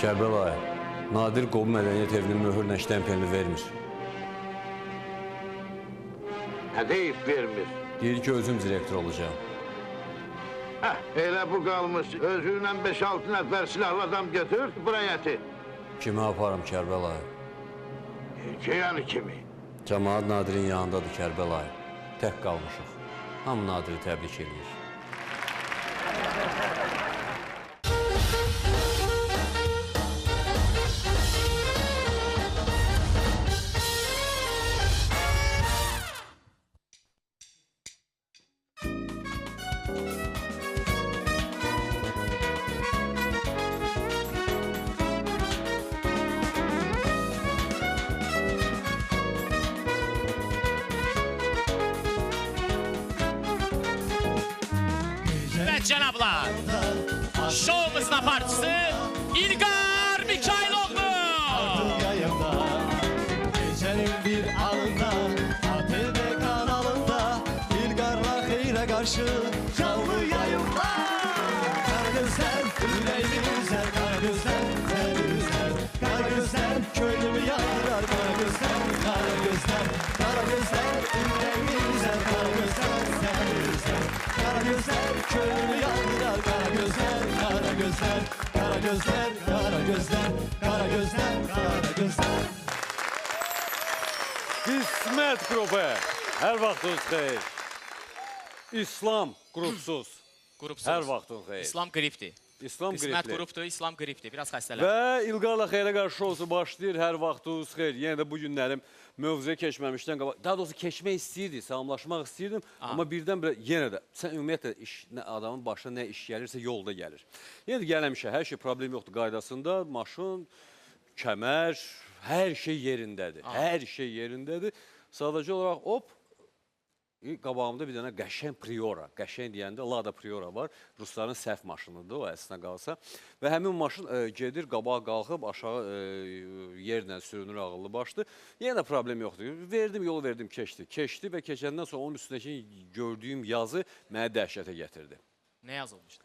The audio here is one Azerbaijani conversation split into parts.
Kərbəlayı, Nadir Qobu Mədəniyyət Evinin möhürlə ştəmpelini vermir. Nə deyib vermir? Deyir ki, özüm direktor olacağım. Elə bu qalmış, özüylə 5-6 nəfər silahlı adam götür, buraya eti. Kimi aparım Kərbəlayı? Yəni kimi? Cəmaat Nadirin yanındadır Kərbəlayı. Tək qalmışıq. Hamı Nadiri təbrik edir. Cənablar, şovumuzun aparıcısı İlqar Mikayıloğlu. Gecenin bir anında ATV kanalında İlqarla xeyrə qarşı canlı yayımda. Qara gözlər, ürəyimi üzər, qara gözlər, səni üzər. Qara gözlər, könlümü yandırar, qara gözlər, qara gözlər. Qara gözlər, ürəyimi üzər, qara gözlər, səni üzər. Qara gözlər, könlümü yandırar, qara gözlər, qara gözlər. Qara gözlər, qara gözlər, qara gözlər, qara gözlər. İsmət qrupu, hər vaxtınız xeyir. İslam qrupsuz, hər vaxtınız xeyir. İslam qripdir. İslam İsmət qripli. qrupdur, İslam qripdir. Biraz xəstələr. Və İlqarla xeyrə qarşı şousu başlayır, hər vaxtınız xeyir. Yenə də bu günlərim mövzuya keçməmişdən qabaq. Daha doğrusu keçmək istəyirdik, salamlaşmaq istəyirdim. Amma birdən-birə yenə də, sən ümumiyyətlə adamın başına nə iş gəlirsə yolda gəlir. Yenə də gəlmişə, hər şey problem yoxdur qaydasında. Maşın, kəmər, hər şey yerindədir. Hər şey yerindədir. Sadəcə olaraq hop, qabağımda bir dənə qəşəng Priora. Qəşəng deyəndə Lada Priora var. Rusların səhv maşınıdır o əslində qalsa. Və həmin maşın gedir, qabağa qalxıb, aşağı yerlə sürünür ağıllı başlı. Yenə də problem yoxdur. Verdim, yolu verdim, keçdi. Keçdi və keçəndən sonra onun üstündəki gördüyüm yazı mənə dəhşətə gətirdi. Nə yazılmışdı?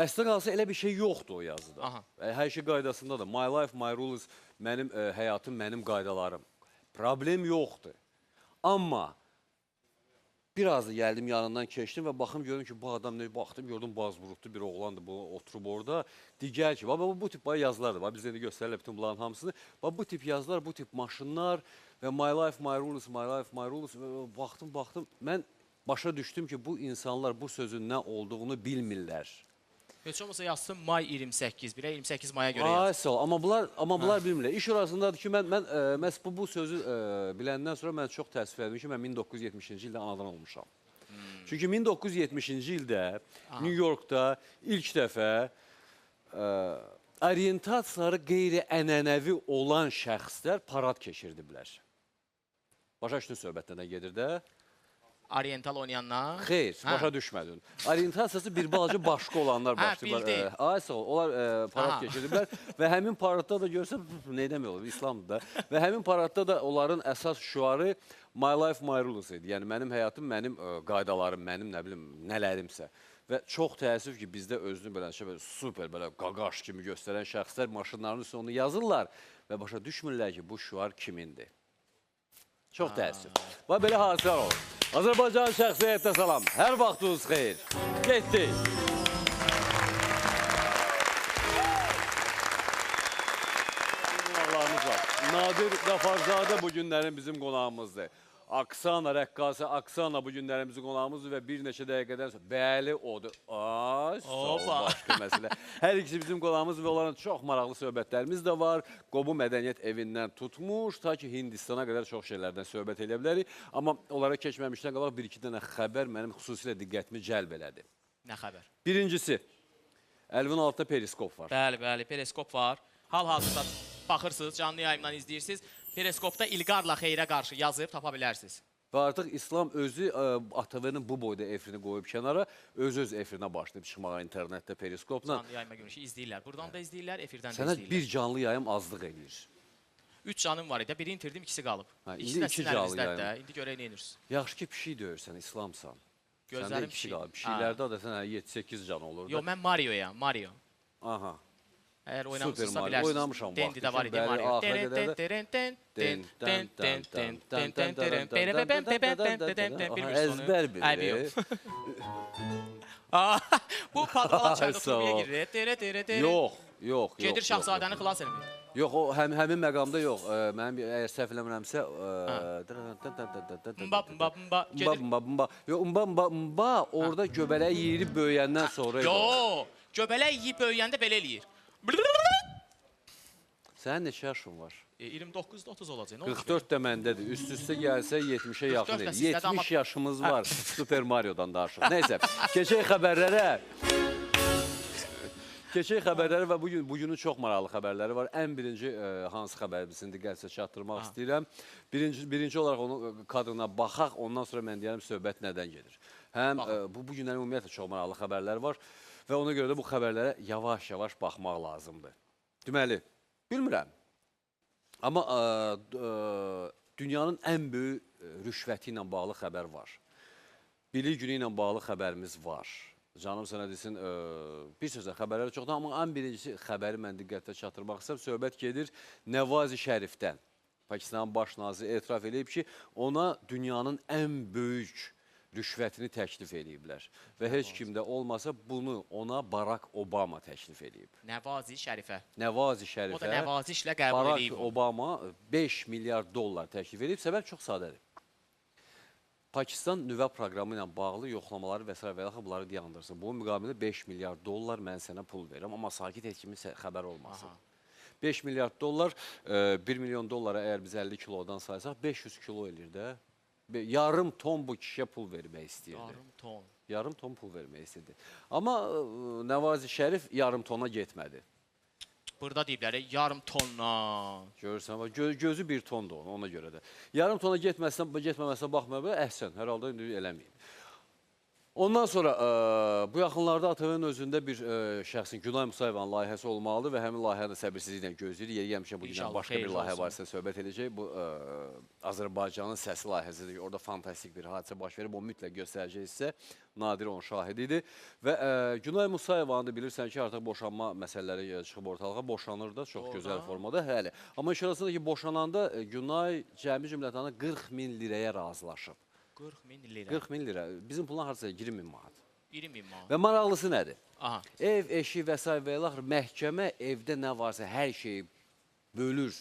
Əslində qalsa elə bir şey yoxdur o yazıda. Aha. Hər şey qaydasındadır. My life, my rules, mənim həyatım, mənim qaydalarım. Problem yoxdur. Amma biraz da gəldim yanından keçdim və baxım gördüm ki, bu adam nə baxdım, gördüm bazburutlu bir oğlandır, bu oturub orada. Digər ki, bu tip yazılardır, bizə də göstərirlər bütün bunların hamısını. Bu tip yazılar, bu tip maşınlar və my life, my rules, my life, my rules. Baxdım, mən başa düşdüm ki, bu insanlar bu sözün nə olduğunu bilmirlər. Heç olmasa yazsın may 28, 28 maya görə yazsın. Ay sağ ol, amma bunlar bilmirlər. İş orasındadır ki, mən bu sözü biləndən sonra mən çox təəssüf edim ki, mən 1970-ci ildə anadan olmuşam. Çünki 1970-ci ildə New Yorkda ilk dəfə orientasiyaları qeyri-ənənəvi olan şəxslər parad keçirdiblər. Başa düşdün söhbətlə nə gedir də? Oriental oynayanlar. Xeyr, başa düşmədin. Orientasiyası bir balaca başqa olanlar başlayırlar. Ay sağ ol, onlar parad keçirdiblər və həmin paradda da görsən, nə demək olur, İslamdır da. Və həmin paradda da onların əsas şüarı My life, my rules idi. Yəni, mənim həyatım, mənim qaydalarım, mənim nə bilim, nələrimsə. Və çox təəssüf ki, bizdə özünü belə super, belə qaqaş kimi göstərən şəxslər maşınların üstündə onu yazırlar və başa düşmürlər ki, bu şüar kimindir. Çox təəssüf. Və belə hadisələr olur. Azərbaycan şəxsiyyətdə salam. Hər vaxtınız xeyir. Getdik. Allah'ımız var. Nadir Qafarzadə bu günlərin bizim qonağımızdır. Aksana, rəqqası Aksana bu günlərin bizim qonağımızdır və bir neçə dəqiqədən sonra bəli odur. Başqa məsələ. Hər ikisi bizim qonağımız və onların çox maraqlı söhbətlərimiz də var. Qobu Mədəniyyət Evindən tutmuş, ta ki Hindistana qədər çox şeylərdən söhbət edə bilərik. Amma onlara keçməmişdən qabaq bir-iki dənə xəbər mənim xüsusilə diqqətimi cəlb elədi. Nə xəbər? Birincisi, əlvin altında periskop var. Bəli, periskop var. Hal-hazırda baxırsınız, canlı yayımdan izləyirsiniz. Periskopda İlqarla xeyrə qarşı yazıb tapa bilərsiniz. Və artıq İslam özü ATV-nin bu boyda efrini qoyub kənara, öz efrinə başlayıb çıxmağa internetdə periskopla. Canlı yayıma görə izləyirlər. Buradan da izləyirlər, efirdən də Sənə izləyirlər. bir canlı yayım azlıq eləyir. 3 canım var idi, biri itirdim, ikisi qalıb. İndi iki canlı yayım. İndi görək nə edirsiniz. Yaxşı ki, pişik döyürsən, İslamsan. Gözlərim pişik qalıb. Pişiklərdə da sən 7-8 can olurdu. Yox, mən Mario'yam, Mario. Aha. Əgər Super oynamışsınızsa Mario. bilərsiniz. Oynamışam Dendi də var idi vaxtı. Mario. Axıra qədər əzbər Aybi bilir. yox. Bu padvalan çayda Sağ ol. oturmaya girir. Yox, yox. Gedir Şahzadəni xilas eləmir. Yox, o həmin məqamda yox. Mənim əgər səhv eləmirəmsə, Mba, mba, mba. Gedir. Yox, mba orada göbələyi yeyirib böyüyəndən sonra. Yo, göbələk yeyib böyüyəndə belə eləyir. Sənin neçə yaşın var? 29-da 30 olacaq. Nə olacaq? 44 də məndədir. Üst-üstə gəlsə 70-ə yaxın 44 də edir. sizdədir, amma- 70 yaşımız var. Super Mario'dan danışıq. Nəysə, keçək xəbərlərə. Keçək xəbərləri və bugünün çox maraqlı xəbərləri var. Ən birinci hansı xəbəri bizim diqqətinizə çatdırmaq istəyirəm. Birinci olaraq onun kadrına baxaq, ondan sonra mən deyərəm söhbət nədən gedir. Həm bu günlərin ümumiyyətlə çox maraqlı xəbərlər var və ona görə də bu xəbərlərə yavaş-yavaş baxmaq lazımdır. Deməli, bilmirəm. Amma dünyanın ən böyük rüşvəti ilə bağlı xəbər var. Bilik günü ilə bağlı xəbərimiz var. Canım sənə desin, bir sözlə xəbərləri çoxdur, amma ən birincisi xəbəri mən diqqətə çatdırmaq istəyirəm. Söhbət gedir Nəvazi Şərifdən. Pakistanın baş naziri etiraf edib ki, ona dünyanın ən böyük rüşvətini təklif ediblər. Və heç kimdə olmasa bunu ona Barack Obama təklif edib. Nəvazi Şərifə. Nəvazi O da Şərifə Nəvazi işlə qəbul Barack edib. Obama 5 milyard dollar təklif edib. Səbəb çox sadədir. Pakistan nüvə proqramı ilə bağlı yoxlamaları və s. və yaxud bunları dayandırsın. Bunun müqabilində 5 milyard dollar mən sənə pul verirəm, amma sakit heç kimin xəbər olmasın. 5 milyard dollar, 1 milyon dollara əgər biz 50 kilodan saysaq, 500 kilo eləyir də. Yarım ton bu kişiyə pul vermək istəyirdi. Yarım ton. Yarım ton pul vermək istəyirdi. Amma Nəvazi Şərif yarım tona getmədi. Burada deyiblər, yarım tonna. Görürsən, gözü bir tondur ona görə də. Yarım tona getməməsinə baxmayıb, əhsən, hər halda indi eləməyib. Ondan sonra bu yaxınlarda ATV-nin özündə bir şəxsin Günay Musayevanın layihəsi olmalıdır və həmin layihəni səbirsizliklə gözləyir. Yeri gəlmişə bu gün başqa bir layihə barəsində söhbət edəcək. Bu Azərbaycanın səsi layihəsidir. Orada fantastik bir hadisə baş verib, o mütləq göstərəcək sizə. Nadir onun şahididir. Və Günay Musayevanı da bilirsən ki, artıq boşanma məsələləri çıxıb ortalığa. Boşanır da çox gözəl formada. Həli. Amma iş arasında ki, boşananda Günay cəmi cümlətanı 40 min liraya razılaşıb. 40 min lira. 40 min lira. Bizim pulun harcaya 20 min manat. 20 min manat. Və maraqlısı nədir? Aha. Ev, eşi və s. və ilaxır, məhkəmə evdə nə varsa hər şeyi bölür.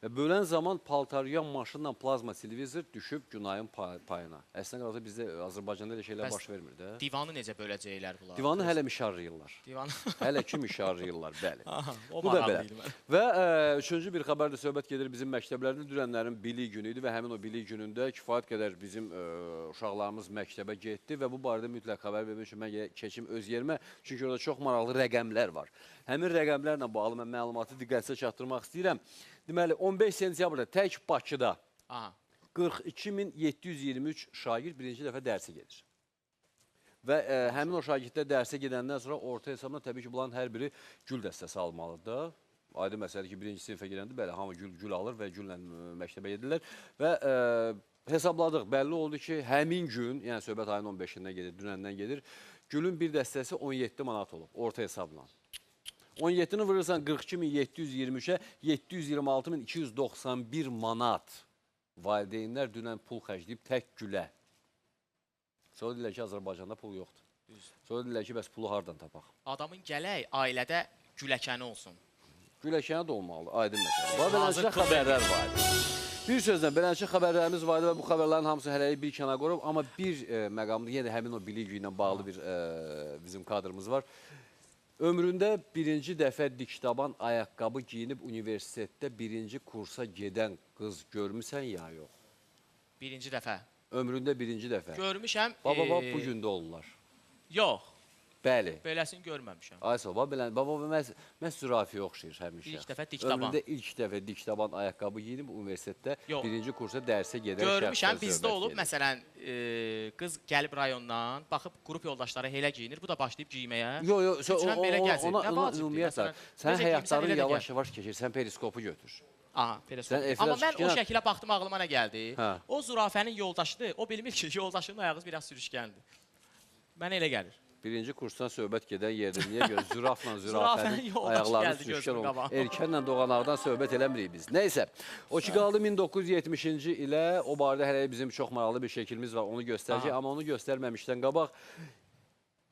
Və bölən zaman paltaryan maşınla plazma televizor düşüb Günayın payına. Əslində qalsa bizdə Azərbaycanda elə şeylər baş vermir də. Divanı necə böləcəklər bunlar? Divanı hələ mişarlayırlar. Divanı. Hələ ki mişarlayırlar, bəli. Aha, o Bu da belə. maraqlıydı mən. Və üçüncü bir xəbərdə söhbət gedir bizim məktəblərdə dünənlərin bilik günü idi və həmin o bilik günündə kifayət qədər bizim uşaqlarımız məktəbə getdi və bu barədə mütləq xəbər vermək üçün mən keçim öz yerimə, çünki orada çox maraqlı rəqəmlər var. Həmin rəqəmlərlə bağlı mən məlumatı diqqətinizə çatdırmaq istəyirəm. Deməli, 15 sentyabrda tək Bakıda 42.723 şagird birinci dəfə dərsə gedir. Və həmin o şagirdlər dərsə gedəndən sonra orta hesabla təbii ki, bunların hər biri gül dəstəsi almalıdır da. Aydın məsələdir ki, birinci sinifə girəndə bəli, hamı gül alır və gülla məktəbə gedirlər. Və hesabladıq, bəlli oldu ki, həmin gün, yəni söhbət ayın 15-dən gedir, dünəndən gedir, gülün bir dəstəsi 17 manat olub, orta hesabla. 17-ni vurursan 42.723-ə 726.291 manat valideynlər dünən pul xərcləyib tək gülə. Sonra deyirlər ki, Azərbaycanda pul yoxdur. Sonra deyirlər ki, bəs pulu hardan tapaq? Adamın gələk ailədə güləkəni olsun. Güləkəni də olmalıdır, aydın məsələ. Bu beləncə xəbərlər var idi. Bir sözlə, beləncə xəbərlərimiz var idi və bu xəbərlərin hamısı hələlik bir kənara qoyub, amma bir məqamda yenə həmin o bilik ilə bağlı bir bizim kadrımız var. Ömründə birinci dəfə diktaban ayaqqabı giyinib universitetdə birinci kursa gedən qız görmüsən ya yox? Birinci dəfə. Ömründə birinci dəfə. Görmüşəm. Baba, bu gündə olurlar. Yox. Bəli. Beləsini görməmişəm. Aysa, baba məhz zürafiyə oxşayır həmin şəxs. İlk dəfə diktaban. Ömründə ilk dəfə diktaban ayaqqabı giyinib universitetdə Yox. birinci kursa dərsə gedən Görmüşəm, bizdə olub. Məsələn, qız gəlib rayondan, baxıb qrup yoldaşları elə giyinir, bu da başlayıb giyməyə. Yox, Üçünən belə gəzir. Nə vacibdir? ümumiyyətlə, Məsələn, sən necə giyinsən, həyatların elə də yavaş-yavaş keçir, sən periskopu götür. Aha, periskop. Sən efirə Amma mən o çıxırkən- şəkilə baxdım, ağlıma nə gəldi? Hə. O zürafənin yoldaşıdır, o bilmir ki, yoldaşının ayağı biraz sürüşkəndir. Mənə elə gəlir. Birinci kursdan söhbət gedən yerdir. Niyə görə? Zürafla Zürafənin zürafənin yoldaşı ayaqlarını gəldi sürüşkən gözümün olur. qabağına. Erkənlə doğanlardan söhbət eləmirik biz. Nəysə, o ki qaldı 1970-ci ilə, o barədə hələ bizim çox maraqlı bir şəkilimiz var, onu göstərəcək. Amma onu göstərməmişdən qabaq,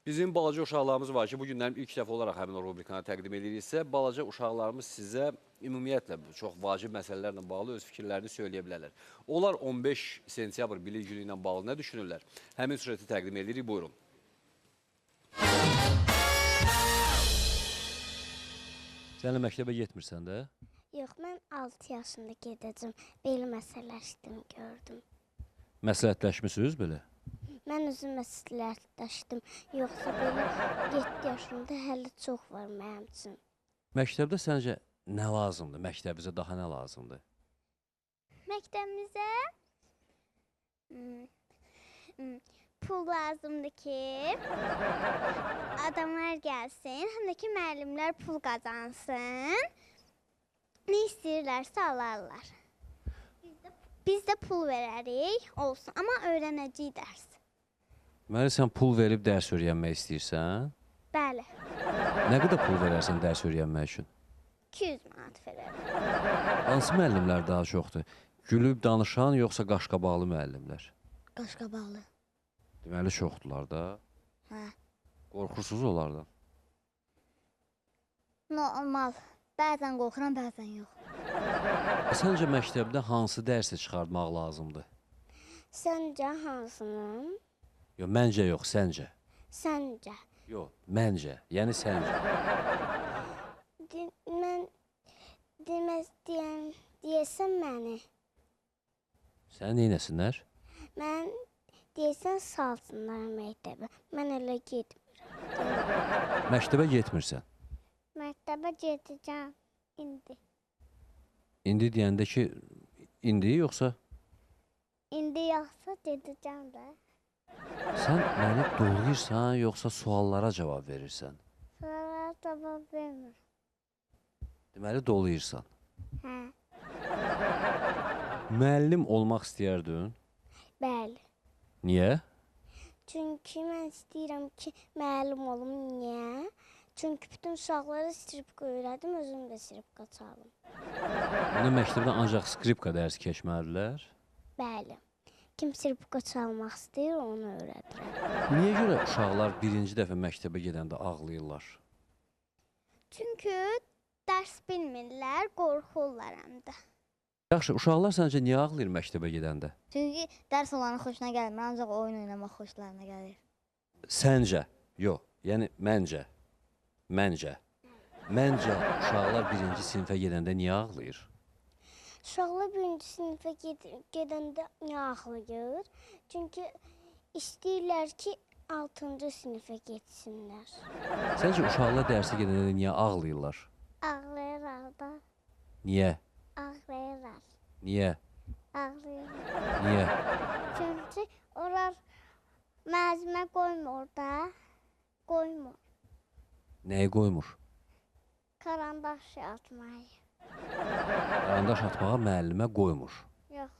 bizim balaca uşaqlarımız var ki, bu günlərin ilk dəfə olaraq həmin o rubrikanı təqdim ediriksə, balaca uşaqlarımız sizə ümumiyyətlə çox vacib məsələlərlə bağlı öz fikirlərini söyləyə bilərlər. Onlar 15 sentyabr bilik günü ilə bağlı nə düşünürlər? Həmin sürəti təqdim edirik, buyurun. Sən də məktəbə getmirsən də? Yox, mən 6 yaşında gedəcəm. Belə məsələşdim, gördüm. Məsləhətləşmisiniz belə? Mən özüm məsləhətləşdim. Yoxsa belə 7 yaşında hələ çox var mənim üçün. Məktəbdə səncə nə lazımdır? Məktəbimizə daha nə lazımdır? Məktəbimizə pul lazımdır ki, adamlar gəlsin, həm də ki, müəllimlər pul qazansın. Nə istəyirlərsə alarlar. Biz də pul verərik, olsun. Amma öyrənəcəyik dərs. Deməli, sən pul verib dərs öyrənmək istəyirsən? Bəli, Nə qədər pul verərsən dərs öyrənmək üçün? 200 manat verərik. Hansı müəllimlər daha çoxdur? Gülüb danışan, yoxsa qaşqabaqlı müəllimlər? Qaşqabaqlı. Deməli, çoxdular da. Hə. Qorxursunuz onlardan. Normal. Bəzən qorxuram, bəzən yox. Səncə məktəbdə hansı dərsi çıxartmaq lazımdır? Səncə hansının? Yox, məncə yox, səncə. Səncə. Yox, məncə, yəni səncə. Mən deyəsən məni. Sən neynəsinlər? Mən deyəsən salsınlar məktəbə. Mən elə getmirəm. Məktəbə getmirsən. Məktəbə gedəcəm indi. İndi deyəndə ki, indi yoxsa? İndi yoxsa gedəcəm də. Sən məni doğrayırsan, yoxsa suallara cavab verirsən? Sonra cavab vermir. Deməli, doluyursan. Hə, Müəllim olmaq istəyərdin? bəli. Niyə? Çünki mən istəyirəm ki, müəllim olum. Niyə? Çünki bütün uşaqlara skripka öyrədim, özüm də skripka çalım. Onda məktəbdə ancaq skripka dərsi keçməlidirlər? Bəli. Kim skripka çalmaq istəyir, onu öyrədirəm. Niyə görə uşaqlar birinci dəfə məktəbə gedəndə ağlayırlar? Çünki dərs bilmirlər, qorxurlar həm də. Yaxşı, uşaqlar səncə niyə ağlayır məktəbə gedəndə? Çünki dərs olanın xoşuna gəlmir, ancaq oyun oynamaq xoşlarına gəlir. Səncə? Yox, yəni məncə. Məncə uşaqlar birinci sinifə gedəndə niyə ağlayır? Uşaqlar birinci sinifə gedəndə niyə ağlayır? Çünki istəyirlər ki, 6-cı sinifə getsinlər. Səncə uşaqlar dərsə gedəndə niyə ağlayırlar? Ağlayırlar da, Niyə? ağlayırlar, Niyə? ağlayırlar. Niyə? Çünki onlar məzmə qoymur da, qoymur. Nəyi qoymur? Karandaş atmayı. Qarandaş atmağa müəllimə qoymur. Yox,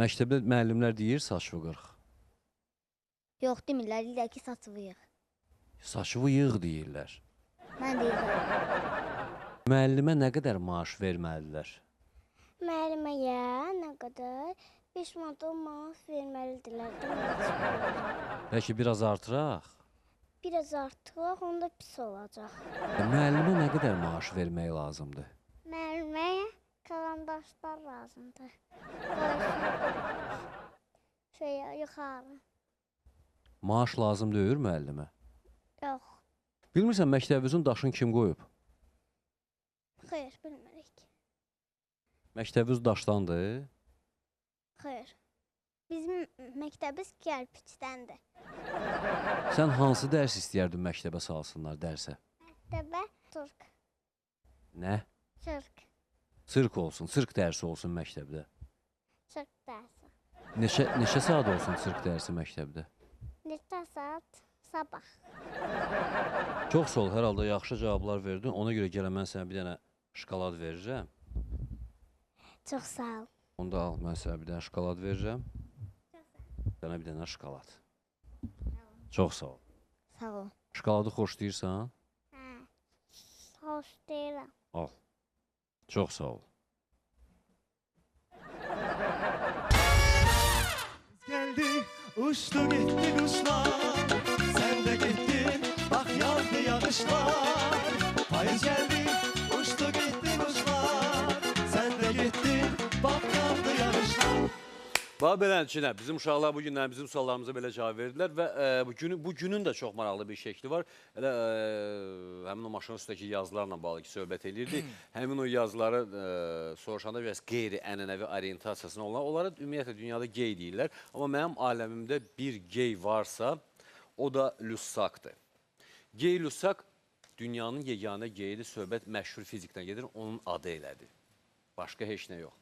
Məktəbdə müəllimlər deyir saçı qırx. Yox, demirlər, deyirlər ki, saçı yığ. Saçı yığ deyirlər. Mən deyirəm. Müəllimə nə qədər maaş verməlidirlər? müəlliməyə nə qədər? 5 manat, 10 manat verməlidirlər. Bəlkə biraz artıraq? Biraz artıq, onda pis olacaq. Müəllimə nə qədər maaş vermək lazımdır? Müəlliməyə karandaşlar lazımdır. Yuxarı. Maaş lazım deyil müəllimə. Yox, Bilmirsən məktəbimizin daşını kim qoyub? xeyr, bilmirik. Məktəbimiz daşdandır. Xeyr. Bizim məktəbimiz kərpiçdəndir. Sən hansı dərs istəyərdin məktəbə salsınlar dərsə? Məktəbə turk, Nə? çırk, Sirk olsun, sirk dərsi olsun məktəbdə. çırk dərsi. Neçə saat olsun sirk dərsi məktəbdə? Neçə saat? Sabah. Çox sağ ol, hər halda yaxşı cavablar verdin. Ona görə gələ mən sənə bir dənə şokolad verirəm. Çox sağ ol. Onda al, mən sənə bir dənə şokolad verirəm. Sənə bir dənə şokolad. Çox sağ ol. Sağ ol. Şokoladı xoşlayırsan? Hə. Xoş deyirəm. Al. Çox sağ ol. Geldi, uçtu gitti kuşlar. Sen de gittin, bak yağdı yağışlar. Payız geldi, uçtu gitti kuşlar. Sen de gittin, bak yağdı yağışlar. Bax beləliklə, bizim uşaqlar bu günlər bizim suallarımıza belə cavab verdilər və bu günün də çox maraqlı bir şəkli var. Elə həmin o maşının üstəki yazılarla bağlı ki, söhbət edirdik. Həmin o yazıları soruşanda biraz qeyri-ənənəvi orientasiyasına olan, onlara ümumiyyətlə dünyada gey deyirlər. Amma mənim aləmimdə bir gey varsa, o da Lussakdır. Gey Lussak dünyanın yeganə geyidir, söhbət məşhur fizikdən gedir, onun adı elədir. Başqa heç nə yox.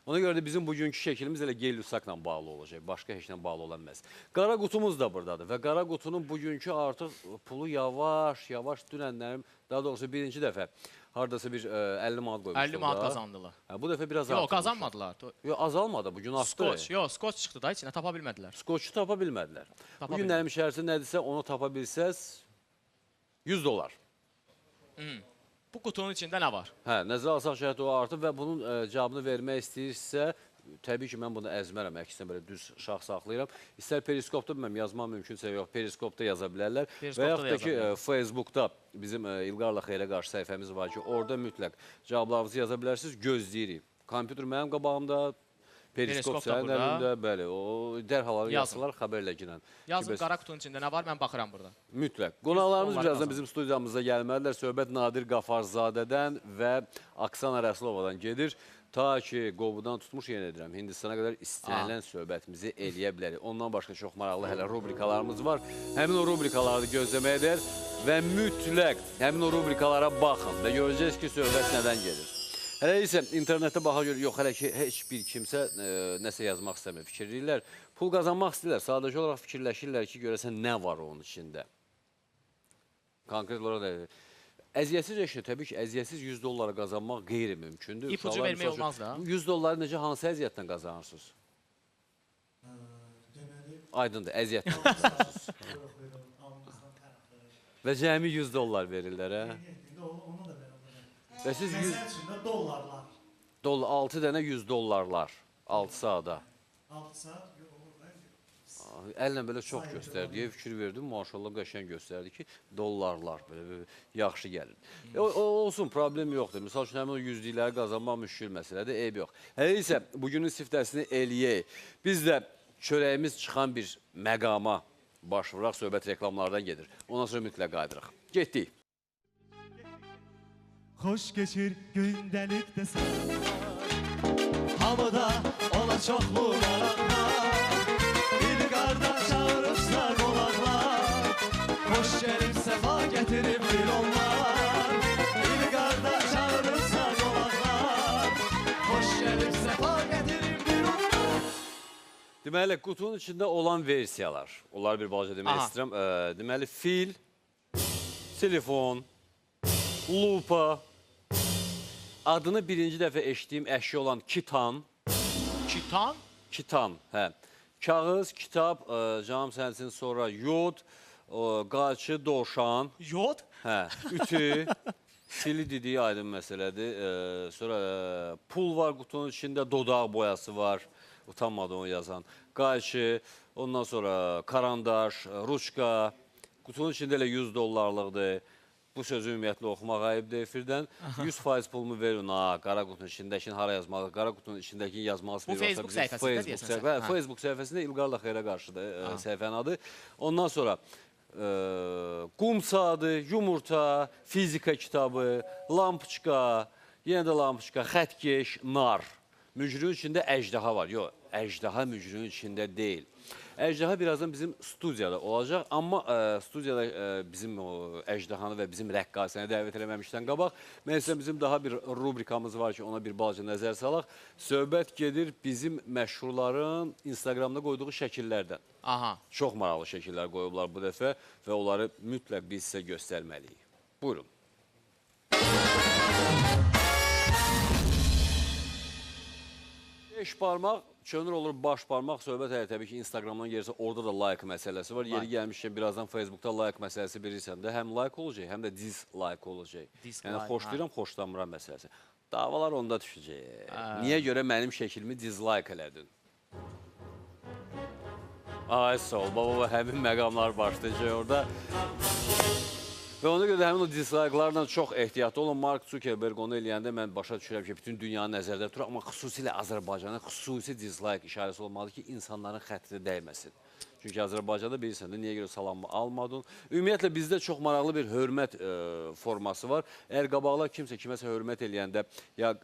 Ona görə də bizim bugünkü şəklimiz elə gey Lussakla bağlı olacaq. Başqa heç nə bağlı olan məhz. Qara qutumuz da buradadır və qara qutunun bugünkü artıq pulu yavaş-yavaş dünənlərim, daha doğrusu birinci dəfə haradasa bir 50 manat qoymuşdur. 50 manat qazandılar. Bu dəfə biraz Yox, artırmışlar. qazanmadılar. Yox, azalmadı. Bugün artdı. Skoç çıxdı da, içinə tapa bilmədilər. Skoçu tapa bilmədilər. Tapa Bu günlərim içərisində nədirsə, onu tapa bilsəz $100. Bu qutunun içində nə var? Hə, nəzərə alsaq şəhət o artıb və bunun cavabını vermək istəyirsə, təbii ki, mən bunu əzmərəm, əksinə belə düz şax saxlayıram. İstər periskopda bilməm, yazmaq mümkünsə yox, periskopda yaza bilərlər. Və yaxud da ki, Facebookda bizim İlqarla Xeyrə qarşı səhifəmiz var ki, orada mütləq cavablarınızı yaza bilərsiniz, gözləyirik. Kompüter mənim qabağımda, periskop sənin əlində, bəli, o dərhal yazsalar xəbərlə girən. Yazın, qara qutunun içində nə var, mən baxıram burada. Mütləq. Qonaqlarımız birazdan bizim studiyamızda gəlməlidirlər. Söhbət Nadir Qafarzadədən və Aksana Rəslovadan gedir. Ta ki, qobudan tutmuş, yenə edirəm, Hindistana qədər istənilən söhbətimizi eləyə bilərik. Ondan başqa çox maraqlı hələ rubrikalarımız var. Həmin o rubrikaları gözləməyə dəyər və mütləq həmin o rubrikalara baxın və görəcəksiniz ki, söhbət nədən gedir. Hələ isə internetdə baxa görə, yox, hələ ki, heç bir kimsə nəsə yazmaq istəmir, fikirləyirlər. Pul qazanmaq istəyirlər, sadəcə olaraq fikirləşirlər ki, görəsən nə var onun içində. Konkret olaraq da, əziyyətsiz eşit, təbii ki, əziyyətsiz $100 qazanmaq qeyri-mümkündür. İpucu vermək olmaz da. $100 necə, hansı əziyyətdən qazanırsınız? Aydındır, əziyyətdən qazanırsınız. Və cəmi $100 verirlər, hə? Və siz Dollarlar. 6 dənə $100, 6 saata. 6 saat Əllə belə çox göstərdi, fikir verdim, maşallah qəşəng göstərdi ki, dollarlar belə yaxşı gəlir. Olsun, problem yoxdur. Misal üçün, həmin o yüzlükləri qazanmaq müşkül məsələdir, eyb yox. Hələ isə bugünün siftəsini eləyək. Biz də çörəyimiz çıxan bir məqama baş vuraq, söhbət reklamlardan gedir. Ondan sonra mütləq qayıdırıq. Getdik. Hoş geçir gündelikte sen. Havada ola çoklu meraklar. Bir kardeş çağırırsa konaklar. Hoş gelip sefa getirip bir onlar. Bir kardeş çağırırsa konaklar. Hoş gelip sefa getirip bir onlar. Deməli, qutunun içində olan versiyalar. Onları bir balaca demək istəyirəm. Deməli, fil, telefon, lupa, adını birinci dəfə eşitdiyim əşya olan kitan. Kitan? Kitan, hə. Kağız, kitab, canım sənsin, sonra yod, qaçı, dovşan. Yod? Hə, ütü, sili dediyi aydın məsələdir. Sonra pul var qutunun içində, dodaq boyası var. Utanmadı onu yazan. Qaçı, ondan sonra karandaş, ruçka. Qutunun içində elə $100'lıqdır. Bu sözü ümumiyyətlə oxumaq ayıbdır efirdən. 100% pulumu verin, qara qutunun içindəkini hara yazmalı, qara qutunun içindəkini yazmalısın. Bu Facebook səhifəsində deyəsən sən. Facebook səhifəsində İlqarla Xeyrə qarşıdır səhifənin adı. Ondan sonra qum saatı, yumurta, fizika kitabı, lampuçka, yenə də lampuçka, xətkeş, nar. Mücrünün içində əjdaha var. Yox, əjdaha mücrünün içində deyil. Əjdaha birazdan bizim studiyada olacaq, amma studiyada bizim əjdahanı və bizim rəqqasəni dəvət eləməmişdən qabaq, məsələn, bizim daha bir rubrikamız var ki, ona bir balaca nəzər salaq. Söhbət gedir bizim məşhurların Instagramda qoyduğu şəkillərdən. Aha. Çox maraqlı şəkillər qoyublar bu dəfə və onları mütləq biz sizə göstərməliyik. Buyurun. Beş barmaq Çönür olur baş barmaq söhbət təbii ki, Instagramdan gəlirsə orada da like məsələsi var. Yeri gəlmişkən birazdan Facebookda like məsələsi bilirsən də həm like olacaq, həm də dislike olacaq. Yəni xoşlayıram, xoşlamıram məsələsi. Davalar onda düşəcək. Niyə görə mənim şəklimi dislike elədin? Ay sağ ol, baba, həmin məqamlar başlayacaq orada. Və ona görə də həmin o dislike'larla çox ehtiyatlı olun. Mark Zuckerberg onu eləyəndə mən başa düşürəm ki, bütün dünyanı nəzərdə tutur. Amma xüsusilə Azərbaycana xüsusi dislike işarəsi olmalıdır ki, insanların xətri dəyməsin. Çünki Azərbaycanda bilirsən də, niyə görə salamı almadın? Ümumiyyətlə, bizdə çox maraqlı bir hörmət forması var. Əgər qabaqlar kimsə kiməsə hörmət eləyəndə, ya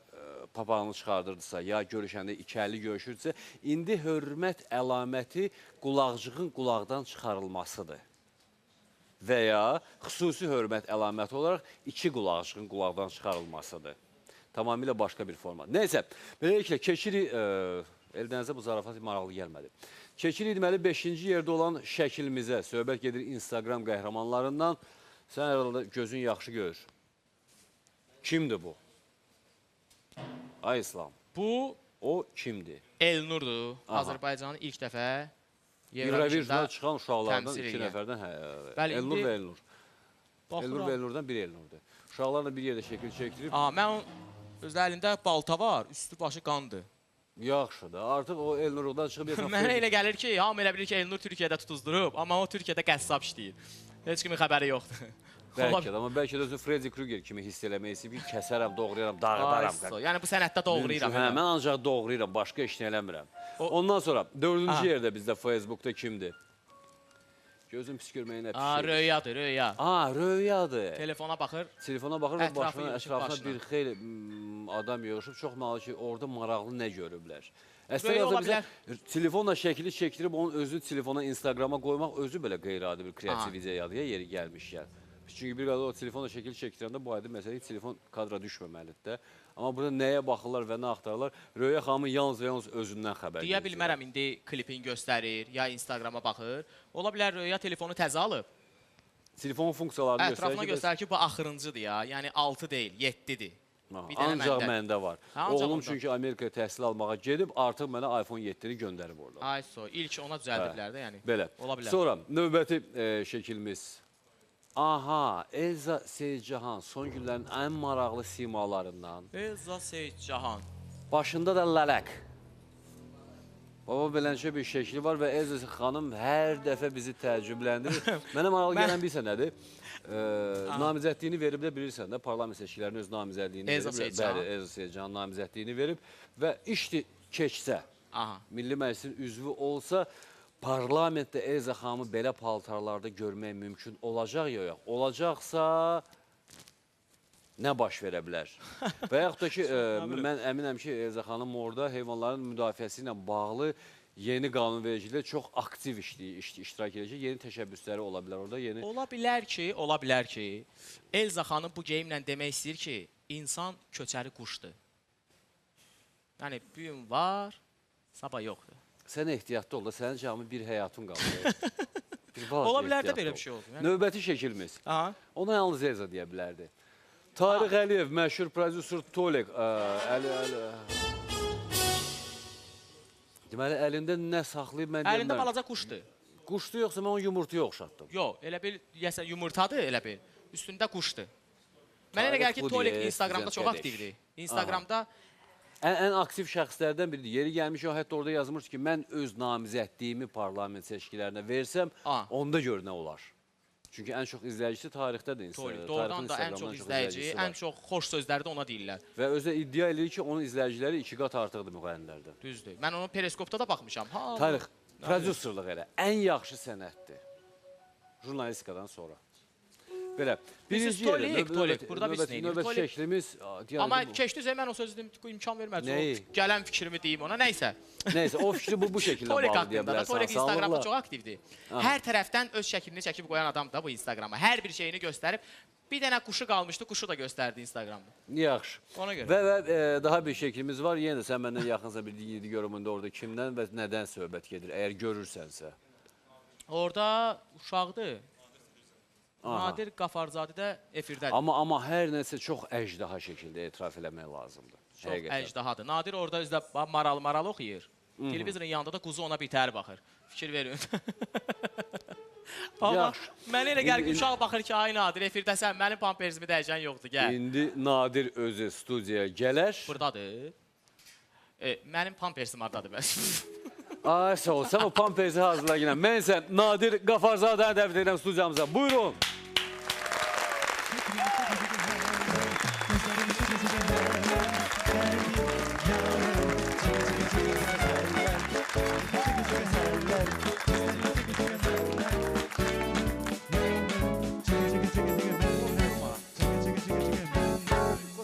papağını çıxardırdısa, ya görüşəndə iki əlli görüşürdüsə, indi hörmət əlaməti qulaqcığın qulaqdan çıxarılmasıdır. Və ya xüsusi hörmət əlaməti olaraq iki qulaqcığın qulaqdan çıxarılmasıdır. Tamamilə başqa bir forma. Nəysə, beləliklə, keçirik, eldənizə bu zarafat maraqlı gəlmədi. Keçirik, deməli, 5-ci yerdə olan şəklimizə, söhbət gedir Instagram qəhrəmanlarından. Sən herhalde gözün yaxşı görür. Kimdir bu? Ay İslam. Bu o kimdir? Elnurdur. Azərbaycanın ilk dəfə Eurovision'a çıxan uşaqlardan iki nəfərdən. Elnur və Elnur. Elnur və Elnurdan biri Elnurdur. Uşaqlarla bir yerdə şəkil çəkdirib. Mən özlərində balta var, üstü başı qandır. Yaxşıdır. Artıq o Elnurdan çıxıb... Mənə elə gəlir ki, hamı elə bilir ki, Elnur Türkiyədə tutuzdurub, amma o Türkiyədə qəssab işləyir. Heç kimin xəbəri yoxdur. Bəlkə də, amma bəlkə də özünü Freddy Krueger kimi hiss eləmək istəyib ki, kəsərəm, doğrayaram, dağıdaram. Yəni bu sənətdə doğrayıram. Mən ancaq doğrayıram, başqa işini eləmirəm. Ondan sonra 4-cü yerdə bizdə Facebookda kimdir? Gözüm pis görməyin nə pis şey. Röyadır, Röya. Röyadır. Telefona baxır. Telefona baxır və ətrafına bir xeyli adam yığışıb, çox mənalı ki, orada maraqlı nə görüblər. Əslində bizə telefonla şəkili çəkdirib, onun özünü telefona, Instagrama qoymaq özü belə qeyri-adi bir kreativ ideyadır, yeri gəlmişkən. Çünki bir qədər o telefonla şəkil çəkdirəndə bu aydın məsələ telefon kadra düşməməlidir də. Amma burada nəyə baxırlar və nə axtarırlar? Röya xanımın yalnız və yalnız özündən xəbər deyə bilmərəm, indi klipini göstərir, ya Instagrama baxır. Ola bilər Röya telefonu təzə alıb. Telefonun funksiyalarını göstərir. Ətrafına göstərir ki, bu axırıncıdır ya. Yəni 6 deyil, 7-dir. Ancaq məndə var. Oğlum çünki Amerikaya təhsil almağa gedib, artıq mənə iPhone 7-ni göndərib orada. İlk ona düzəldiblər də, yəni. Belə. Sonra növbəti şəkilimiz. Elza Seyidcahan son günlərin ən maraqlı simalarından. Elza Seyidcahan. Başında da lələk. Baba belənçə bir şəkli var və Elza xanım hər dəfə bizi təəccübləndirir. Mənə maraqlı gələn bilsə nədir? Namizədliyini verib də bilirsən də, parlament seçkilərinin öz namizədliyini verib. Bəli, Elza Seyidcahan namizədliyini verib və işdi keçsə, Milli Məclisin üzvü olsa, parlamentdə Elza xanımı belə paltarlarda görmək mümkün olacaq ya yox. Olacaqsa nə baş verə bilər? Və yaxud da ki, mən əminəm ki, Elza xanım orada heyvanların müdafiəsi ilə bağlı yeni qanunvericilikdə çox aktiv iştirak edəcək. Yeni təşəbbüsləri ola bilər orada. Ola bilər ki, Elza xanım bu geyimlə demək istəyir ki, insan köçəri quşdur. Yəni, bu gün var, sabah yoxdur. Sən ehtiyatlı ol da, sənin camı bir həyatın qalır. Ola bilər də belə bir şey oldu. Növbəti şəkilimiz. Ona yalnız Elza deyə bilərdi. Tarix Əliyev, məşhur prodüser Tolik. Deməli, əlində nə saxlayıb mən deyəm. Əlində balaca quşdur. Quşdur yoxsa mən onu yumurtaya oxşatdım. Yox, elə bil, yumurtadır elə bil. Üstündə quşdur. Mənə elə gəlir ki, Tolik Instagramda çox aktivdir. Instagramda ən aktiv şəxslərdən biridir. Yeri gəlmiş o, hətta orada yazmış ki, mən öz namizədliyimi parlament seçkilərinə versəm, onda gör nə olar. Çünki ən çox izləyicisi tarixdədir. Doğrudan da ən çox izləyici, ən çox xoş sözləri də ona deyirlər. Və özü iddia edir ki, onun izləyiciləri 2 qat artıqdır müğənnilərdən. Düzdür. Mən onu periskopda da baxmışam. Tarix, prodüserlıq elə, ən yaxşı sənətdir. Jurnalistikadan sonra. Belə, birinci Tolik, burada biz neydik? Növbəti şəklimiz... Amma keçdiysə, mən o sözü imkan vermədim. Gələn fikrimi deyim ona, nəysə. Nəysə, o fikri bu şəkildə bağlı deyə bilərsən. Tolik Instagramda çox aktivdir. Hər tərəfdən öz şəklini çəkib qoyan adam da bu Instagrama. Hər bir şeyini göstərib, bir dənə quşu qalmışdı, quşu da göstərdi Instagramda. Yaxşı. Ona görə. Və daha bir şəklimiz var. Yenə də sən məndən yaxınsa bir yedi görümündə orada kimdən və nədən söhbət gedir, əgər görürsənsə. Orada uşaqdır. Nadir Qafarzadə də efirdədir. Amma hər nəsə çox əjdaha şəkildə etiraf eləmək lazımdır. Çox əjdahadır. Nadir orada özdə maralı oxuyur. Televizorun yanında da quzu ona bitər baxır. Fikir verin. Amma Yaxşı. mənə elə gəlir ki, uşaq baxır ki, ay Nadir, efirdəsən, mənim pampersimi dəyişən yoxdur, gəl. İndi Nadir özü studiyaya gələr. Buradadır. Mənim pampersim hardadır bəs? Ay sağ ol, sən o pampersi hazırla yine. Mən sən Nadir Qafarzadəni dəvət edirəm studiyamıza. Buyurun.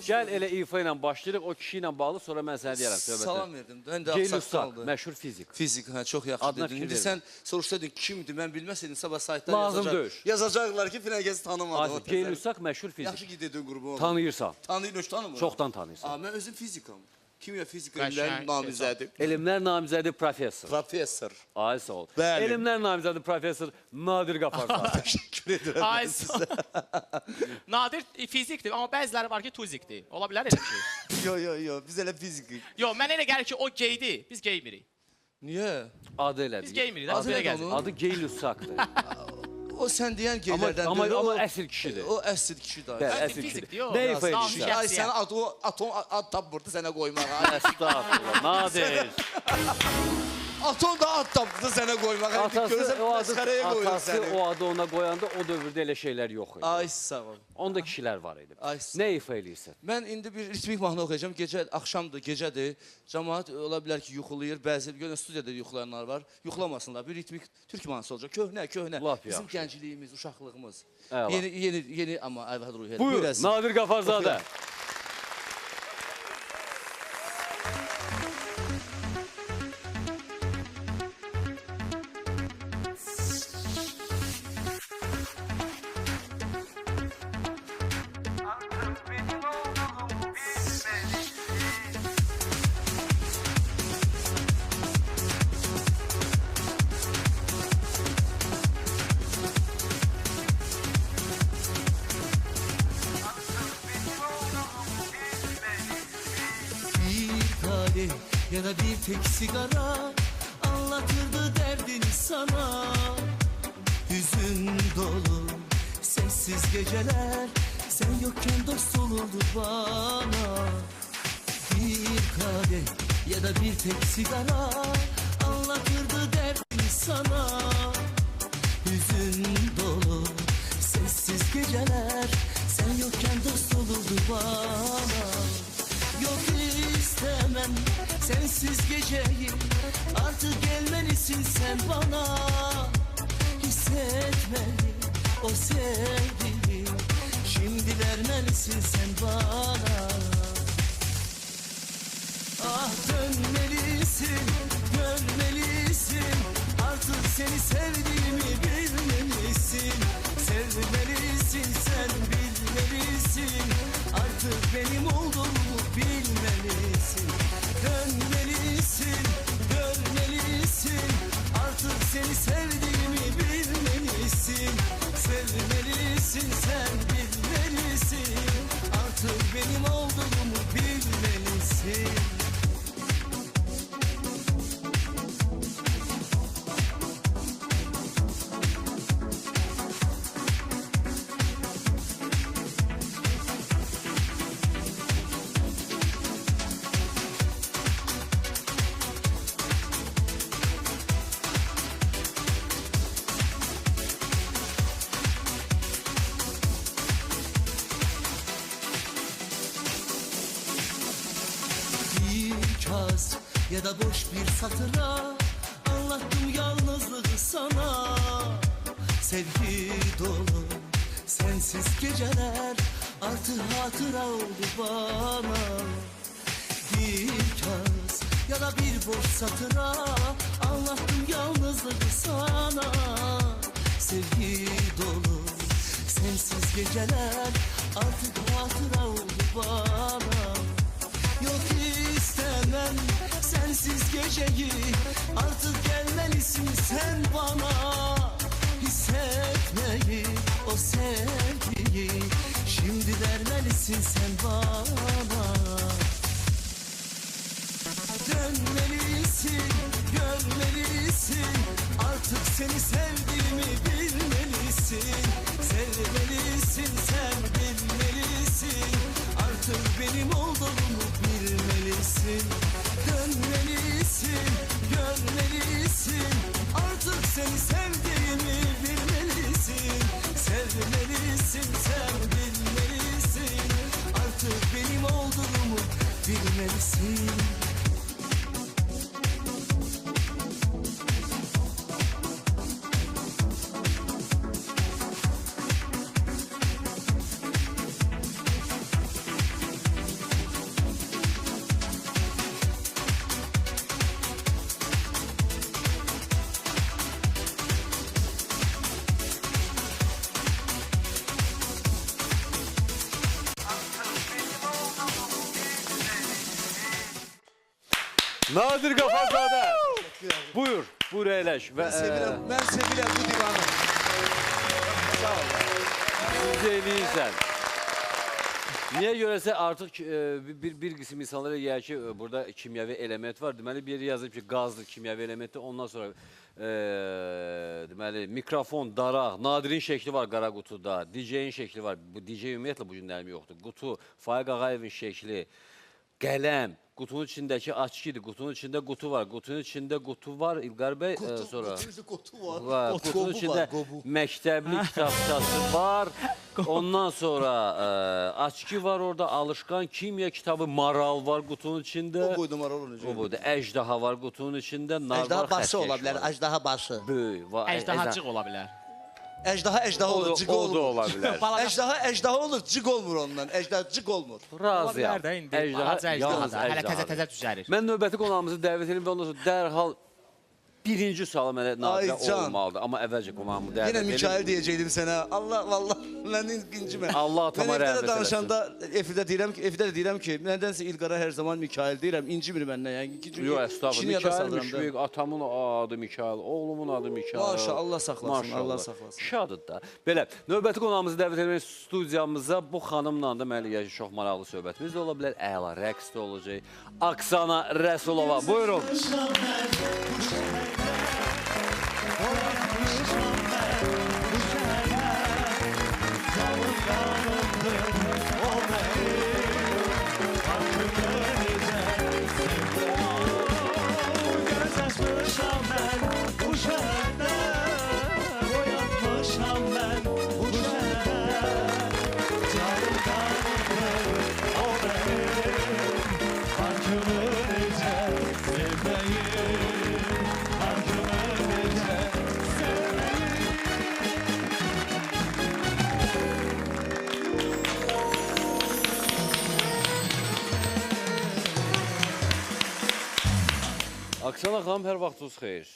Gəl elə ifa ilə başlayırıq, o kişi ilə bağlı, sonra mən sənə deyərəm söhbətə. Salam verdim. Mən də Ceyl axsaqqaldı. Ustaq, məşhur fizik. Fizik, hə, çox yaxşı Adına dedin. fikir İndi verin. sən soruşsaydın kimdir, mən bilməsəydin sabah saytdan Lazım deyil. yazacaqlar ki, filan kəsi tanımadım. Ceyl Ustaq məşhur fizik. Yaxşı ki dedin qurban. Tanıyırsan, Tanıyır, tanımır. çoxdan tanıyırsan. Mən özüm fizikam. Kimya fizik Qəşəng, elmlərinin namizədi. Elmlər namizədi professor. Professor. Ay sağ ol. Bəli. Elmlər namizədi professor Nadir Qafarzadə. Təşəkkür edirəm. Ay, Nadir fizikdir, amma bəziləri var ki, tuzikdir. Ola bilər elə bir şey. Yo, biz elə fizikik. Yox, mən elə gəlir ki, o geydir, biz geymirik. Niyə? Adı elədir. Biz geymirik, də, Adı biz belə nədir gəzirik. onun? Adı Geyl Ustaqdır. O sən deyən geylərdən Amma deyil, o- əsl kişidir. O əsl kişidir. Bəli, Bəli, əsl fizikdir, kişidir. yox. Nə Biraz ifa daha edirsən? şəxsi. Ay sən atom tapmırdı sənə qoymağa. Estağfurullah, Nadir. Atom da ad tapdı sənə qoymağa. Atası o adı, məsxərəyə qoyur atası səni. o adı ona qoyanda o dövrdə elə şeylər yox idi. Ay sağ ol. Onda kişilər var idi. Ay, sağ Nə ifa eləyirsən? Mən indi bir ritmik mahnı oxuyacağam. Gecə, axşamdır, gecədir. Cəmaət ola bilər ki, yuxulayır. Bəzi görün studiyada yuxulayanlar var. Yuxulamasınlar. Bir ritmik türk mahnısı olacaq. Köhnə. Lap Bizim yaxşı. gəncliyimiz, uşaqlığımız. Əla. Yeni amma əvvəl ruhiyyəli. Buyur, əzizim. Nadir Qafarzadə. Bir kadeh ya da bir tek sigara anlatırdı derdini sana. Hüzün dolu sessiz geceler sen yokken dost olurdu bana. Bir kadeh ya da bir tek sigara anlatırdı derdini sana. Hüzün dolu sessiz geceler sen yokken dost olurdu bana. Yok istemem sensiz geceyi, artık gelmelisin sen bana. Hissetmeli o sevdiği, şimdi vermelisin sen bana. Ah dönmelisin, görmelisin, artık seni sevdiğimi bilmelisin. Sevmelisin sen, bilmelisin, artık benim olduğumu bilmelisin. Dönmelisin, görmelisin, artık seni sevdiğimi bilmelisin. Sevmelisin sen, bilmelisin, artık benim olduğumu bilmelisin. Bir kağıt ya da boş bir satıra anlattım yalnızlığı sana. Sevgi dolu sensiz geceler artık hatıra oldu bana. Bir kağıt ya da bir boş satıra anlattım yalnızlığı sana. Sevgi dolu sensiz geceler artık hatıra oldu bana. Yok istemem sensiz geceyi, artık gelmelisin sen bana. Hissetmeyi o sevgiyi, şimdi vermelisin sen bana. Dönmelisin, görmelisin, artık seni sevdiğimi bilmelisin. Sevmelisin, sen bilmelisin, artık benim olduğumu bilmelisin. Dönmelisin, görmelisin, artık seni sevdiğimi bilmelisin. Sevmelisin, sen bilmelisin, artık benim olduğumu bilmelisin. Nadir Qafazadə. Buyur, buyur əyləş. Və, Mən sevirəm bu divanı. Sağ ol. Siz eləyirsən. Niyə görəsə artıq bir qism insanlara yiyər ki, burada kimyəvi element var. Deməli, bir yeri yazıb ki, qazdır, kimyəvi elementdir. Ondan sonra deməli, mikrofon, daraq, Nadirin şəkli var qara qutuda, DJ-in şəkli var. Bu DJ ümumiyyətlə bu günlərim yoxdur. Qutu, Faiq Ağayevin şəkli, qələm. Qutunun içindəki açkidir, qutunun içində qutu var, qutunun içində qutu var, İlqar bəy, sonra... Qutu var. Qutunun içində məktəbli kitabçası var, ondan sonra açki var orada, alışqan kimya kitabı, maral var qutunun içində. O boyda maral olacaq. O boyda, əjdaha var qutunun içində, nar var, Əjdaha başı xətkeş ola bilər, var. əjdaha başı. Böyük var. Əjdahacıq ola bilər. Əjdaha olur, cıq O da olmur. ola bilər. Əjdaha olur, cıq olmur ondan. Əjdaha cıq olmur. Ola bilər Razıyam. də indi. Balaca Yalnız əjdaha. Hələ əjdahadır. təzə-təzə düzəlir. Mən növbəti qonağımızı dəvət edim və ondan sonra dərhal birinci sualı mənə Nadirə Ay can. olmalıdır. Amma əvvəlcə qonağımı dəvət Yenə edim. Mikail deyəcəkdim sənə. Allah, vallah, məndən incimə. Allah atama Mən rəhmət evdə də danışanda, efirdə deyirəm ki, nədənsə İlqara hər zaman Mikail deyirəm, incimir məndən. Yəni, Yox, estağfurullah. Mikail Müşfiq, atamın adı Mikail, oğlumun adı Mikail. Maşallah, Allah saxlasın, Maşallah. Allah saxlasın. Şadıq da. Belə, növbəti qonağımızı dəvət etmək studiyamıza bu xanımla da mənə çox maraqlı söhbətimiz də ola bilər. Əla rəqs də olacaq. Aksana Rəsulova, buyurun. Aksana xanım, hər vaxtınız xeyir.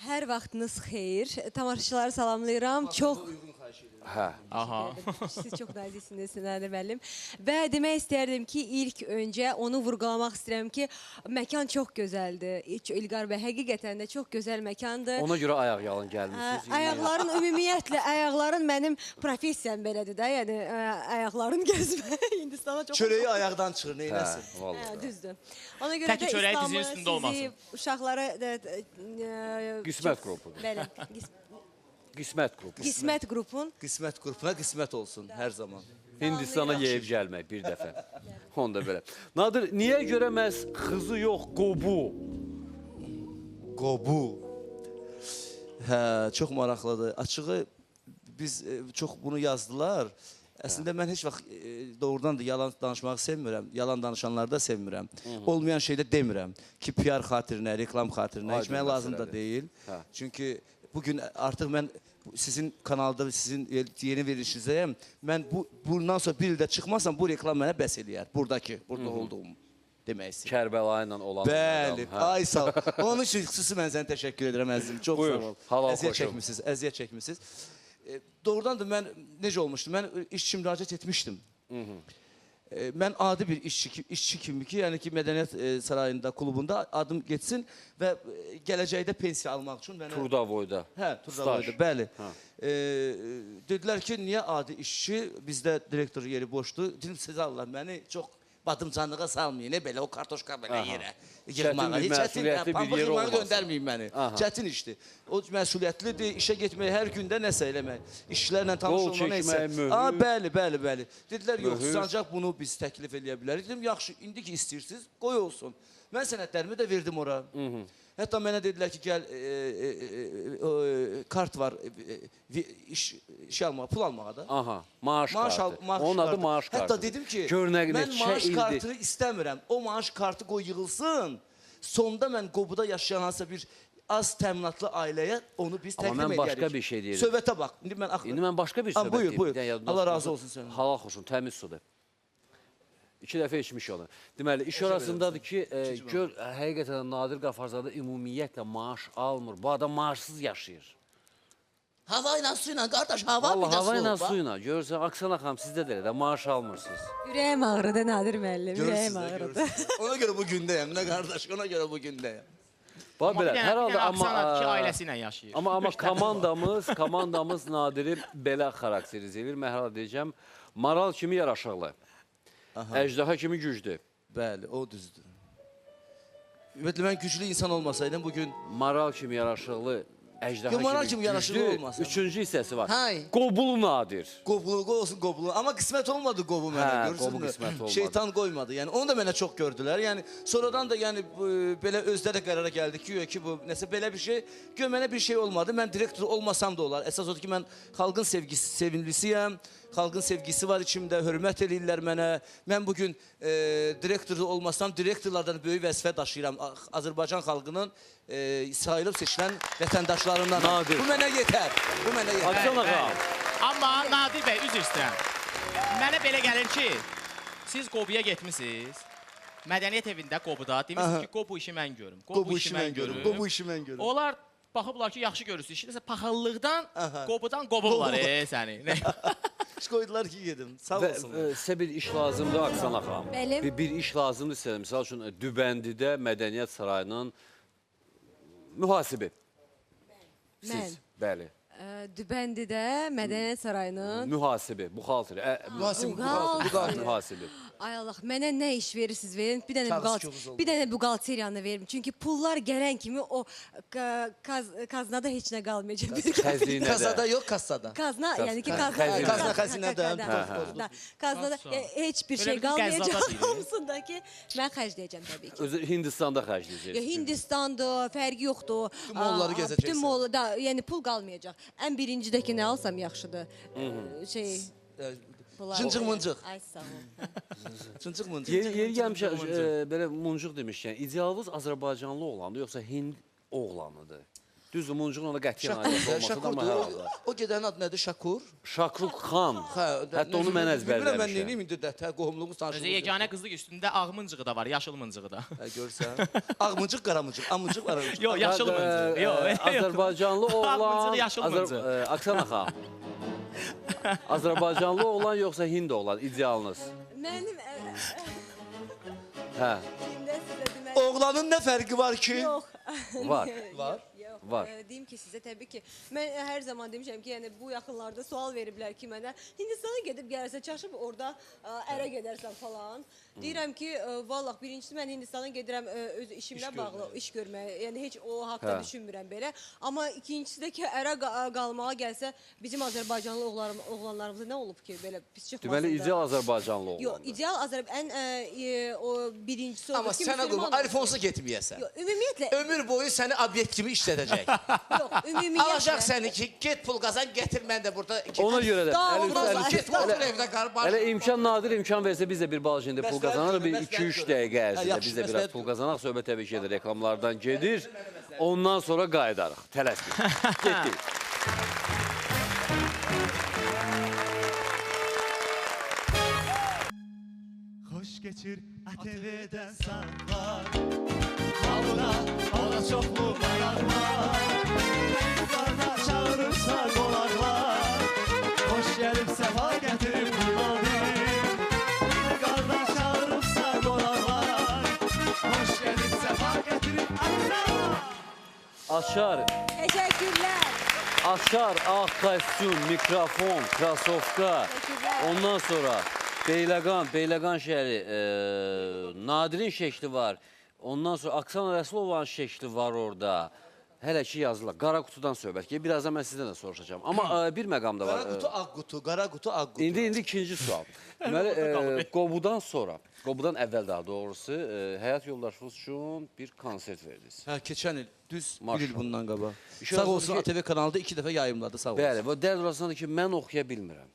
Hər vaxtınız xeyir. Tamaşaçıları salamlayıram. Çox Hə. Aha. siz çox naziksiniz Nadir müəllim. Və demək istərdim ki, ilk öncə onu vurğulamaq istəyirəm ki, məkan çox gözəldir. İlqar bəy həqiqətən də çox gözəl məkandır. Ona görə ayaq yalın gəlmişsiniz. Ayaqların ümumiyyətlə, ayaqların mənim professiyam belədir də, yəni ayaqların gəzmək. Hindistana çox Çörəyi ayaqdan çıxır, neynəsin? Vallahi. Düzdür. Ona görə Təki də çörəyi İslamı, dizinin üstündə olmasın. uşaqları Qismət qrupudur. Belə, Qismət qrupu. Qismət qrupun Qismət qrupuna qismət olsun hər zaman. Hindistana yeyib gəlmək bir dəfə. Onda belə. Nadir, niyə görə məhz xızı yox, qobu? Qobu. Hə, çox maraqlıdır. Açığı biz çox bunu yazdılar. Əslində mən heç vaxt doğrudan da yalan danışmağı sevmirəm. Yalan danışanları da sevmirəm. Olmayan şey də demirəm ki, PR xatirinə, reklam xatirinə Aydın içməyə lazım da məsələdir. deyil. Hə. Çünki bugün artıq mən sizin kanalda, sizin yeni verilişinizdəyəm. Mən bundan sonra bir ildə çıxmasam, bu reklam mənə bəs eləyər. Burada olduğum demək istəyirəm. Kərbəla ilə olan. Bəli, Hə. ay sağ ol. Onun üçün xüsusi mən sənə təşəkkür edirəm əzizim. Çox Buyur, sağ ol. halal Əziyyət xoşum. çəkmisiniz, əziyyət çəkmisiniz. Doğrudan da mən necə olmuşdu? Mən işçi müraciət etmişdim. Mən adi bir işçi kimi ki, yəni ki, Mədəniyyət Sarayında, klubunda adım geçsin və gələcəkdə pensiya almaq üçün mənə... Turdavoyda. Hə, Turdavoyda, bəli. Dedilər ki, niyə adi işçi, bizdə direktor yeri boşdur. Dedim, siz Allah, məni çox badımcanlığa salmayın, ne belə o kartoşka belə Aha. yerə Çətin bir məsuliyyətli bir pambıq yer yığmağa olmasın. göndərməyin məni. Aha. Çətin işdir. O məsuliyyətlidir, işə getmək, hər gündə nəsə eləmək, işçilərlə tanış Qol olmaq nəysə. çəkmək, möhür. Bəli. Dedilər, yox, Möhür. siz ancaq bunu biz təklif eləyə bilərik. Dedim, yaxşı, indi ki istəyirsiniz, qoy olsun. Mən sənədlərimi də verdim ora. Hətta mənə dedilər ki, gəl, kart var, iş almağa, pul almağa da. Aha, maaş kartı. Onun adı maaş kartı. Hətta dedim ki, Gör nə mən qədər maaş ildir. kartını istəmirəm. O maaş kartı qoy yığılsın. Sonda mən Qobuda yaşayan hansısa bir az təminatlı ailəyə onu biz Amma təqdim mən edərik. başqa bir şey deyirəm. Söhbətə bax. İndi mən başqa bir Ha, söhbət buyur, deyim. buyur. Bir dənə yadımdan Allah razı çıxmasın. olsun səndən. Halal xoşun, təmiz sudur. 2 dəfə içmiş onu. Deməli, iş orasındadır ki, gör, həqiqətən Nadir Qafarzadə ümumiyyətlə maaş almır. Bu adam maaşsız yaşayır. Hava ilə, su ilə, qardaş, hava Vallahi hava ilə, su ilə. Görürsən, Aksana xanım, sizdə də elə də maaş almırsınız. Ürəyim ağrıdı Nadir müəllim, ürəyim ağrıdı. Ona görə bu gündəyəm, nə qardaş, ona görə bu gündəyəm. Bax Amma belə, bir hər halda dənə Aksanat ki, amma ailəsi ilə yaşayır. amma komandamız Nadiri belə xarakteriz edir. Mən hər halda deyəcəm, maral kimi yaraşıqlı. Əjdaha kimi güclü. Bəli, o düzdür. Ümumiyyətlə, mən güclü insan olmasaydım bugün... Maral kimi yaraşıqlı, əjdaha Maral kimi kimi yaraşıqlı güclü. olmasın. Üçüncü hissəsi var. Hay. Qobul Nadir. Qoblu olsun qoblu. Amma qismət olmadı qobu mənə, Hə, görürsünüz qobu mü? qismət olmadı. Şeytan qoymadı. Yəni onu da mənə çox gördülər. Yəni sonradan da yəni belə özləri də qərara gəldik ki, bu nəsə belə bir şey, gör mənə bir şey olmadı. Mən direktor olmasam da olar. Əsas odur ki, mən xalqın sevimlisiyəm. Xalqın sevgisi var içimdə, hörmət eləyirlər mənə. Mən bugün direktor olmasam, direktorlardan böyük vəzifə daşıyıram. Azərbaycan xalqının sayılıb seçilən vətəndaşlarından. Nadir. Bu mənə yetər. Bu mənə yetər. Aksana xanım. Amma Nadir bəy, üzr istəyirəm. Mənə belə gəlir ki, siz Qobuya getmisiniz. Mədəniyyət evində Qobuda demişsiniz ki, Qobu işi mən görüm. Qobu işi mən görüm. Qobu işi mən görüm. Onlar baxıblar ki, yaxşı görürsünüz. İşte pahalılıqdan Qobudan qobublar səni. İş qoydular ki, gedim. Sağ Və olsun. sizə bir iş lazımdır Aksana xanım. Bəli. Bir iş lazımdır sizə. Misal üçün, Dübəndidə Mədəniyyət Sarayının mühasibi. Siz, bəli. Dübəndidə Mədəniyyət Sarayının Mühasibi, buxalteri. Mühasibi. Ay Allah, mənə nə iş verirsiniz verin, bir dənə Kağız kağız oldu. bir dənə buğalteriyanı verin. Çünki pullar gələn kimi o qaznada heç nə qalmayacaq. Xəzinədə. Kasada yok, kasada. Qazna, yəni ki, Xəzinə. Qazna, xəzinədə. Qaznada heç bir Öyle şey bir qalmayacaq. qəzzada deyilir. Hamısındakı mən xərcləyəcəm təbii ki. Özü Hindistanda xərcləyəcəksiniz. Hindistan'da fərqi yoxdur. Bütün molları gezəcəksən. Bütün mollarda, yəni pul qalmayacaq. Ən birincidəki nə alsam yaxşıdır. Şey, bunlar- Cıncıq mıncıq. Ay sağ ol. Çıncıq mıncıq. Yeri gəlmişə belə muncuq demişkən, idealınız Azərbaycanlı oğlandır, yoxsa Hind oğlanıdır? Düzdür, muncuqla da qətiyyən ayrılıq olmasa da amma hər halda. O gedənin adı nədir? Şakur. Şakruk xan. Hətta onu mən Bilmirəm, mən əzbərləmişəm. neyim indi də, qohumluğumuz Özü tanışlığımız. yeganə qızlıq üstündə ağ mıncığı da var, yaşıl mıncığı da. Görsən. Ağmıncıq, qaramıncıq, amıncıq var. Yox, yaşıl mıncığı. Yox, Azərbaycanlı oğlan, mıncıq, yaşıl mıncıq. Aksana xan. Azərbaycanlı oğlan yoxsa Hind oğlan idealınız? Mənim Hə, əlimdə sizə demək Oğlanın nə fərqi var ki? yox. var. Var. Var. Deyim ki sizə təbii ki, mən hər zaman demişəm ki, yəni bu yaxınlarda sual veriblər ki, mənə Hindistana gedib gəlirsən, çaşıb orada ərə gedərsən falan. Deyirəm ki, vallah birincisi mən Hindistana gedirəm öz işimlə bağlı iş görməyə. Yəni heç o haqqda düşünmürəm belə. Amma ikincisi də ki, ərə qalmağa gəlsə bizim Azərbaycanlı oğlanlarımıza nə olub ki, belə pis çıxmasın. Deməli ideal Azərbaycanlı Yox, oğlandır. ideal o birincisi odur Amma ki, sənə müsəlman qulum, iPhone-sa getməyəsən. Yox, ümumiyyətlə, Ömür boyu səni obyekt kimi işlədəcək. yox, ümumiyyətlə. Alacaq səni ki, get pul qazan, gətir mən də burada. Ona görə də Get otur evdə qar. Hələ imkan nadir imkan versə biz də bir balcında pul Məsləhət qazanarıq. Bir görürəm, 2-3 məsləhət dəqiqə görürəm. ərzində Yaxşı, biz də biraz məsləhət pul qazanarıq. Söhbət təbii ki, reklamlardan gedir. Ondan sonra qayıdarıq. Tələsdik. Getdik. Hoş geçir ATV'den saatler Havuna ona çoklu meraklar Yukarıda çağırırsa konaklar Hoş gelip sefa getirip kullanayım Yukarıda çağırırsa konaklar Hoş gelip sefa getirip aklar Açar, Təşəkkürlər. açar, ağ kostyum, mikrofon, krasovka. Təşəkkürlər. Ondan sonra Beyləqan şəhəri, Nadirin şəkli var. Ondan sonra Aksana Rəsulovanın şəkli var orada. Hələ ki yazdılar. Qara qutudan söhbət ki, birazdan mən sizdən də soruşacağım. Amma bir məqam da var. Qara qutu, ağ qutu, qara qutu, ağ qutu. İndi ikinci sual. Deməli, Qobudan sonra, Qobudan əvvəl daha doğrusu, həyat yoldaşınız üçün bir konsert verdiniz. Hə, keçən il, düz bir il Maşallah. bundan qabaq. İşin Sağ asılı olsun ki- ATV kanalında 2 dəfə yayımladı, sağ olsun. Bəli, bu dərd orasındadır ki, mən oxuya bilmirəm.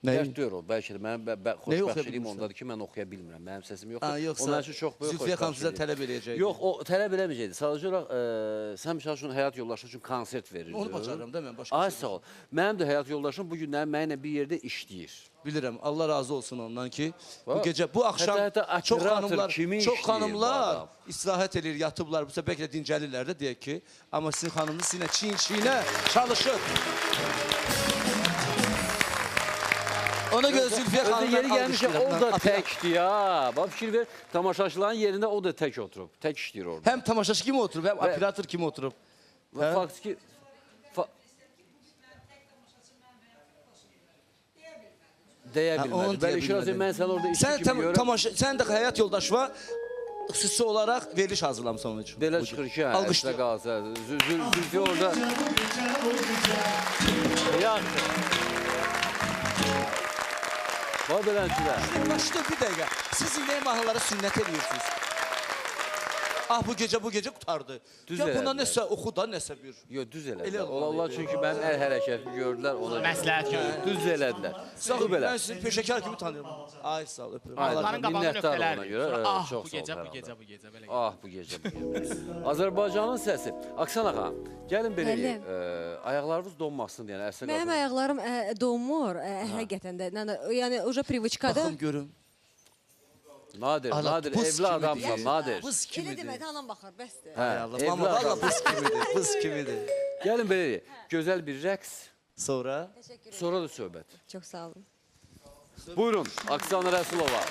Nəyi? Dərd deyir o, bəlkə də mənim oxuya xoşbəxtçiliyim bilmirsən? ondadır ki, mən oxuya bilmirəm. Mənim səsim Ha, yoxdur. yoxsa Onlar üçün çox böyük Zülfiyə xanım sizə xoşbəxtçilik. tələb eləyəcək. Yox, o tələb eləməyəcəkdi. Sadəcə olaraq sən misal üçün həyat yoldaşın üçün konsert verirdin. Onu bacarıram da mən, başqa Ay bir şey sağ ol. Mənim də həyat yoldaşım bu günləri mənimlə bir yerdə işləyir. bilirəm. Allah razı olsun ondan ki, bu Bax, gecə, bu axşam hətta çox operator xanımlar, kimi çox işləyir bu xanımlar adam? istirahət edir, yatıblar. Bu səbəb bəlkə də dincəlirlər də deyək ki, amma sizin xanımınız sizinlə çiyin-çiyinə çalışır. Ona görə Zülfiyə Özü xanımdan yeri gəlmişə o da alqışlayıram. təkdir ya. Bax fikir ver, tamaşaçıların yerində o da tək oturub. Tək işləyir orada. Həm tamaşaçı kimi oturub, həm operator kimi oturub. hə? Faktiki deyə Hə, onu bilmədi. deyə Bəli, Şiraz bilmədin. mən sən orada işçi Sən kimi görürəm. sən də həyat yoldaşına xüsusi olaraq veriliş hazırlamısan onun üçün. Belə çıxır ki, hə, əslə Alqışlayın. qalsa. Zülfü orada... Yaxşı. Bax belənçilər. Başda bir dəqiqə. Siz inək mahnıları sünnət edirsiniz. Ah bu gecə qutardı. Düz Ya buna elədilər. nəsə oxu da nəsə bir. Yox, düz Elə elədilər. olmalı Onlar idi. çünki mənim əl hərəkətimi gördülər. Ona görə. Məsləhət görür. Düz elədilər. Sağ Bu ol, belə. mən sizi peşəkar kimi tanıyıram. Ay sağ ol, öpürəm. Ay, Allah Onların qabağında minnətdar nöqtələr. ona görə, Sonra, ah, çox bu sağ ol gecə, bu hər gecə, halda. bu gecə, belə. Ah bu gecə, bu gecə. Azərbaycanın səsi. Aksana xanım, gəlin belə Bəli. ayaqlarınız donmasın deyən əsl Mənim ayaqlarım donmur həqiqətən də. Yəni uca priviçkadır. Baxım görüm. Nadir, Ala, Nadir, buz evli kimidir. adamsan, Nadir. Buz Elə kimidir. demə, anam baxır, bəsdir. Hə, Allah, evli mama valla adam. buz kimidir, buz kimidir. Gəlin belə deyək, gözəl bir rəqs, Sonra sonra da söhbət. Çox sağ olun. Buyurun, Aksana Rəsulova.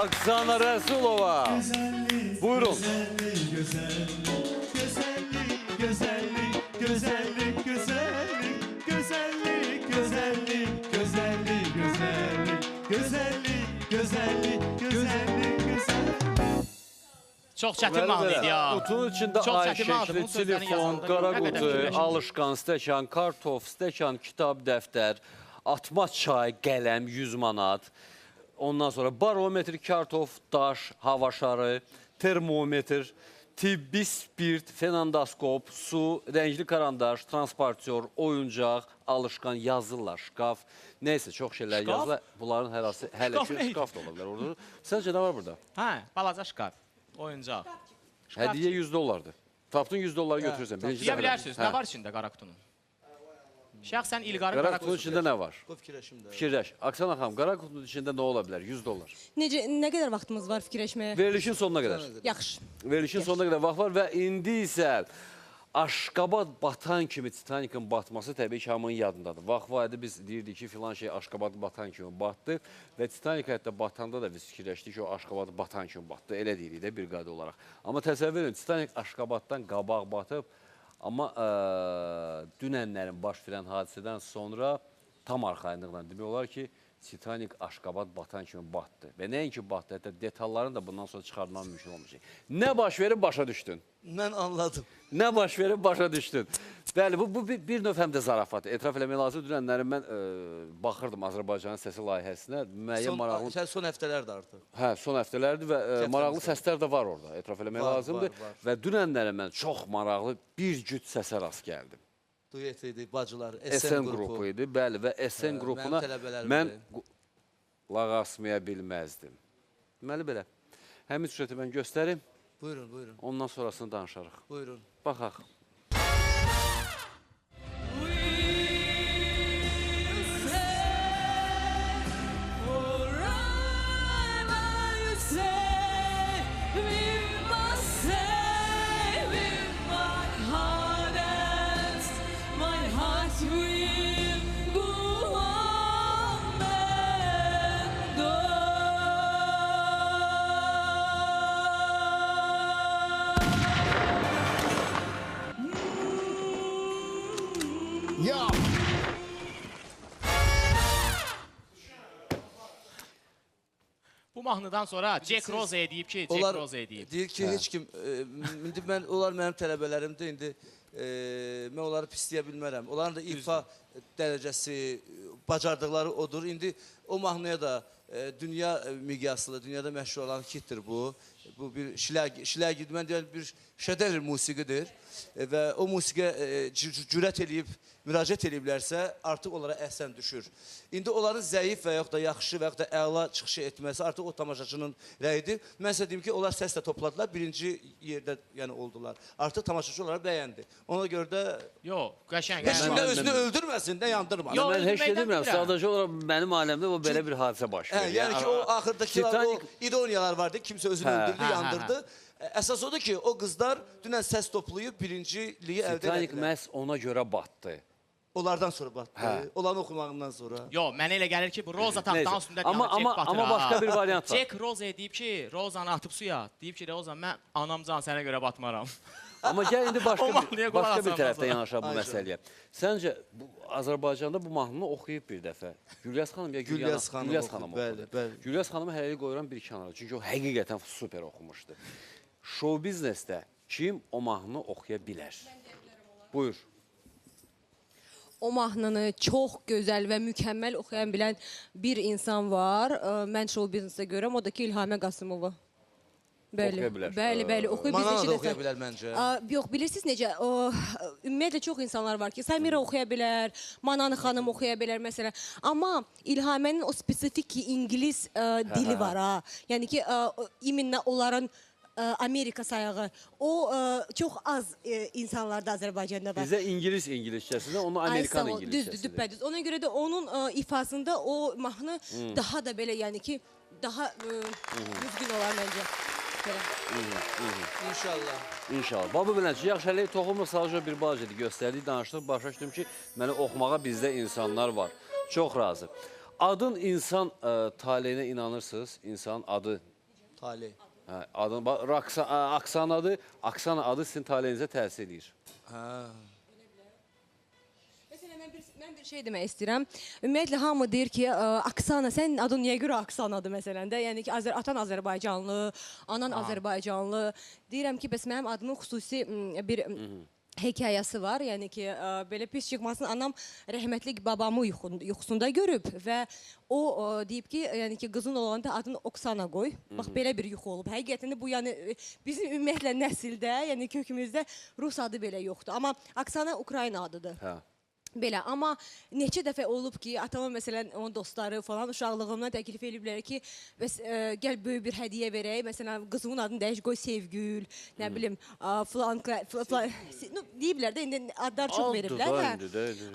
Oksana Rəsulova. Buyurun. Güzellik, güzellik, güzellik, güzellik, güzellik, güzellik, güzellik, güzellik, güzellik, güzellik, güzellik, güzellik. Çox çətin mahnı idi ya. Qutunun içində Çox ay çətin mahnı, şəkli, bunun sözlərini telefon, yazanda qara nə qədər qutu, fikirləşdim. alışqan, stəkan, kartof, stəkan, kitab, dəftər, atma çay, qələm 100 manat. Ondan sonra barometr, kartof, daş, hava şarı, termometr, tibbi spirt, fenandaskop, su, rəngli karandaş, transportör, oyuncaq, alışqan, yazırlar, şkaf. Neysə, çox şeylər Şkaf? yazırlar. Bunların hər hansı hələ Şkaf ki, nə idi? şkaf da ola bilər orada. Səncə nə var burada? Hə, balaca şkaf, oyuncaq. Hədiyyə $100'dır. Tapdın $100 götürürsən. Birinci Deyə dəfə. bilərsiniz, Hə. nə var içində qara qutunun? Şəxsən İlqarın Qara qara qutunun qutusu. içində nə var? Bu fikirləşim də. Fikirləş. Aksana xanım, qara qutunun içində nə ola bilər? $100. Necə, nə qədər vaxtımız var fikirləşməyə? Verilişin sonuna qədər. Yaxşı. Verilişin sonuna qədər vaxt var və indi isə Aşqabad batan kimi Titanikin batması təbii ki, hamının yadındadır. Vaxt var idi, biz deyirdik ki, filan şey Aşqabad batan kimi batdı və Titanik hətta batanda da biz fikirləşdik ki, o Aşqabad batan kimi batdı. Elə deyirik də bir qadi olaraq. Amma təsəvvür edin, Titanik Aşqabaddan qabaq batıb, amma dünənlərin baş verən hadisədən sonra tam arxayınlıqla demək olar ki, Titanik Aşqabad batan kimi batdı. Və nəinki batdı, hətta detallarını da bundan sonra çıxartmaq mümkün olmayacaq. Nə baş verib, başa düşdün? Mən anladım. Nə baş verib, başa düşdün. Bəli, bu bir növ həm də zarafat. Etiraf eləmək lazım, dünənlərin mən baxırdım Azərbaycanın səsi layihəsinə. Müəyyən maraqlı... Son həftələrdir artıq. Hə, son həftələrdir və maraqlı səslər də var orada. Etiraf eləmək lazımdır. var. Və dünənlərin mən çox maraqlı bir cüt səsə rast gəldim. Duet idi, bacılar, SN qrupu idi, bəli, və SN qrupuna mən lağ asmaya bilməzdim. Deməli belə, həmin süjeti mən göstərim, Buyurun, buyurun, ondan sonrasını danışarıq. buyurun. Baxaq. Bu mahnıdan sonra Jack Rose deyib ki, Jack Rose deyib. Deyir ki, heç kim, indi onlar mənim tələbələrimdir, indi mən onları pisləyə bilmərəm. Onların da ifa dərəcəsi, bacardıqları odur. İndi o mahnıya da dünya miqyaslı, dünyada məşhur olan hittir bu. Bu bir şiləgidir, mən deyəm, bir şədevr musiqidir. Və o musiqiyə cürət eləyib, müraciət eləyiblərsə, artıq onlara əhsən düşür. İndi onların zəif və yaxud da yaxşı və yaxud da əla çıxışı etməsi artıq o tamaşaçının rəyidir. Mən sizə deyim ki, onlar səslə topladılar, birinci yerdə oldular. Artıq tamaşaçı onlara bəyəndi. Ona görə də Yox, qəşəng. heç kim də özünü öldürməsin, də yandırmasın. Yox, Mən heç şey öldürməkdən demirəm, bilmirəm. sadəcə olaraq mənim aləmdə o belə bir hadisə baş verir. Yəni ki, o axırdakılar, o ironiyalar vardı, kimsə özünü öldürdü, hə, yandırdı. Əsas odur ki, o qızlar dünən səs toplayıb birinciliyi əldə Titanik edildilər. məhz ona görə batdı. Onlardan sonra batdı, onların oxumağından sonra. Yox, mənə elə gəlir ki, bu Roza taxtdan Neysə. üstündə Amma başqa bir variant var. Jack Rose deyib ki, Rozanı atıb suya. Deyib ki, Roza, mən anamcan sənə görə batmaram. Amma gəl indi O mahnıya qulaq başqa bir asandan tərəfdən sonra. yanaşaq bu məsələyə. Səncə Azərbaycanda bu mahnını oxuyub bir dəfə Gülyaz xanım ya Gülyaz xanım oxudu. bəli, bəli. Gülyaz xanımı hələlik qoyuram bir kənara. Çünki o həqiqətən super oxumuşdu. Show biznesdə kim o mahnını oxuya bilər? Buyur. O mahnını çox gözəl və mükəmməl oxuyan bilən bir insan var. Mən show biznesə görürəm, o da ki İlhamə Qasımova. Bəli, Oxuya bilər. bəli, oxuyub biz Manana neçə da dəfə. oxuya bilər məncə. Yox, bilirsiniz necə? Ümumiyyətlə çox insanlar var ki, Samira oxuya bilər, Mananı xanım oxuya bilər məsələn. Amma İlhamənin o spesifik ki, İngilis dili var ha. Yəni ki, iminlə onların Amerika sayağı. O çox az insanlarda Azərbaycanda var. Bizə İngiliscəsində, onu Amerikan İngiliscəsində. Düzdür, düpbədüz. Ona görə də onun ifasında o mahnı daha da belə, yəni ki, daha düzgün olar məncə. İnşallah. İnşallah. Baba bilənci, yaxşı hələ toxumluq sadəcə bir bacıdır. Göstərdik, danışdıq, başa düşdüm ki, məni oxumağa bizdə insanlar var. Çox razı. Adın insan taleyinə inanırsınız, insan adı Taley. Hə, adın, Aksana adı sizin taleyinizə təsir edir. Hə. Məsələn, mən bir şey demək istəyirəm. Ümumiyyətlə, hamı deyir ki, Aksana, sənin adın niyə görə Aksanadır məsələn də? Yəni ki, atan Azərbaycanlı, anan Azərbaycanlı. Deyirəm ki, bəs mənim adımın xüsusi bir hekayəsi var. Yəni ki, belə pis çıxmasın, anam rəhmətli babamı yuxusunda görüb və o deyib ki, yəni ki, qızın olanda adını Oksana qoy. Bax, belə bir yuxu olub. Həqiqətən də bu, yəni bizim ümumiyyətlə nəsildə, yəni kökümüzdə Rus adı belə yoxdur. Amma Aksana Ukrayna adıdır. Hə. Belə, amma neçə dəfə olub ki, atama məsələn, onun dostları falan uşaqlığımdan təklif ediblər ki, gəl böyük bir hədiyyə verək, məsələn, qızımın adını dəyiş, qoy Sevgül, nə bilim, falan, deyiblər də, indi adlar çox veriblər.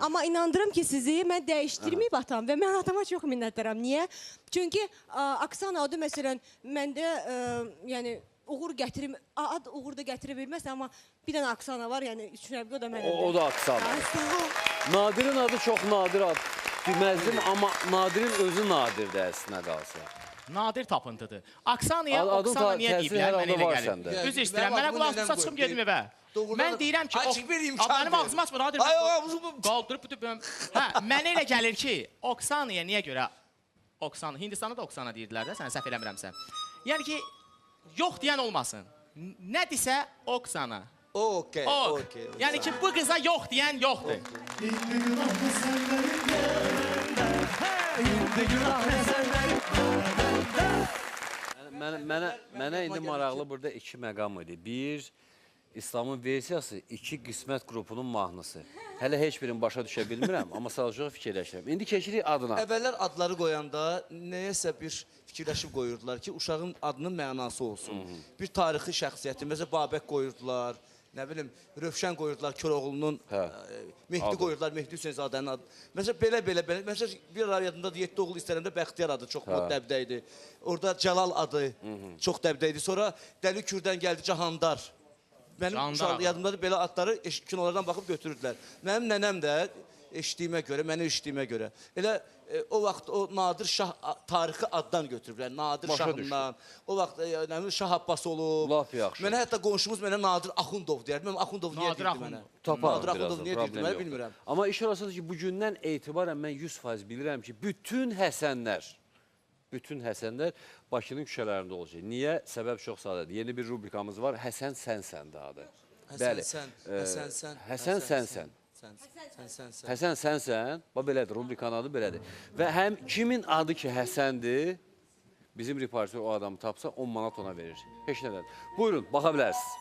Amma inandırım ki, sizi mən dəyişdirməyib atam və mən atama çox minnətdaram. Niyə? Çünki Aksana adı, məsələn, məndə, yəni, uğur gətirim, ad uğur da gətirə bilməz, amma bir dənə Aksana var, yəni üçünəbli, o da mənədir. O da Aksana. Nadirin adı çox nadir ad deməzdim, amma Nadirin özü nadirdir əslində qalsa. Nadir tapıntıdır. Aksanaya, Oksana niyə deyiblər, mənə elə gəlir. Düz istəyirəm, mənə qulaq tutsa çıxım gedim evə. Mən deyirəm ki, mənim ağzım açmır, Nadir, qaldırıb, mənə elə gəlir ki, Oksanaya niyə görə, Hindistanda da Oksana deyirdilər də, sənə səhv eləmirəmsə. Yəni ki, yox deyən olmasın. Nə desə Oksana. Okey. Yəni ki, bu qıza yox deyən yoxdur. Mənə indi maraqlı burada iki məqam idi. Bir, İslamın versiyası, iki qismət qrupunun mahnısı. Hələ heç birini başa düşə bilmirəm, amma sadəcə fikirləşirəm. İndi keçirik adına. Əvvəllər adları qoyanda nəyəsə bir fikirləşib qoyurdular ki, uşağın adının mənası olsun. Bir tarixi şəxsiyyəti, məsələn, Babək qoyurdular, nə bilim, Rövşən qoyurdular, Köroğlunun, Mehdi qoyurdular, Mehdi Hüseynzadənin adı. Məsələn, belə, məsələn, bir ara yadımda 7 oğul istərəndə Bəxtiyar adı çox dəbdə idi. Orada Cəlal adı çox dəbdə idi. Sonra Dəli Kürdən gəldi Cahandar. Mənim yadımda da belə adları kinolardan baxıb götürürdülər. Mənim nənəm də məni eşitdiyimə görə. Elə o vaxt o Nadir Şah tarixi addan götürüblər. Nadir Şahından. O vaxt Şah Abbas olub. Laf yaxşı. Mənə hətta qonşumuz mənə Nadir Axundov deyərdi. Mən Axundov niyə deyirdi mənə? Nadir Axundov niyə deyirdi mənə bilmirəm. Amma iş orasıdır ki, bugündən etibarən mən 100% bilirəm ki, bütün Həsənlər Bakının küçələrində olacaq. Niyə? Səbəb çox sadədir. Yeni bir rubrikamız var. Həsən sənsən də adı. Həsən sənsən. Həsən sənsən. Bax belədir, rubrikanın adı belədir. Və həm kimin adı ki Həsəndir, bizim reporter o adamı tapsa 10 manat ona verir. Heç nədən. Buyurun, baxa bilərsiniz.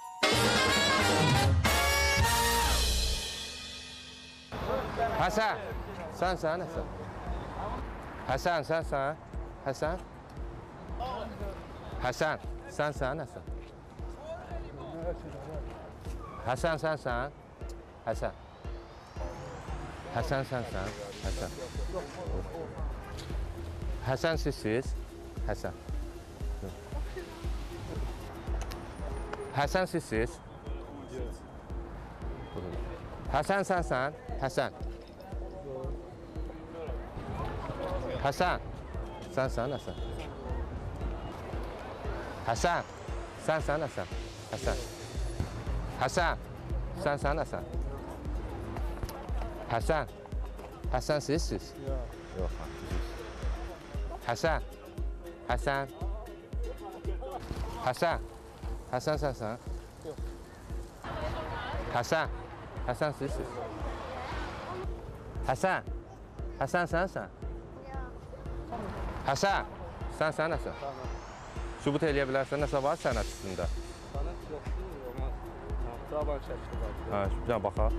Həsən, sənsən Həsən. Həsən, sənsən. Həsən? Həsən, sənsən Həsən. Həsən, sənsən. Həsən. Həsən, sənsən. Həsən. Həsən, sizsiz. Həsən. Həsən, sizsiz. Həsən, sənsən. Həsən. Həsən. Sənsən Həsən. Həsən. Sənsən Həsən. Həsən. Həsən. Sənsən Həsən. Həsən. Həsən sizsiz? Yox. Həsən. Həsən. Həsən. Həsən sənsən? Həsən. Həsən sizsiz? Həsən. Həsən sənsən? Həsən, sən nəsən? Sübut eləyə bilərsən, nəsə var sənət üstündə? Sənət yoxdur, amma taban şəkli var. Bir dənə baxaq.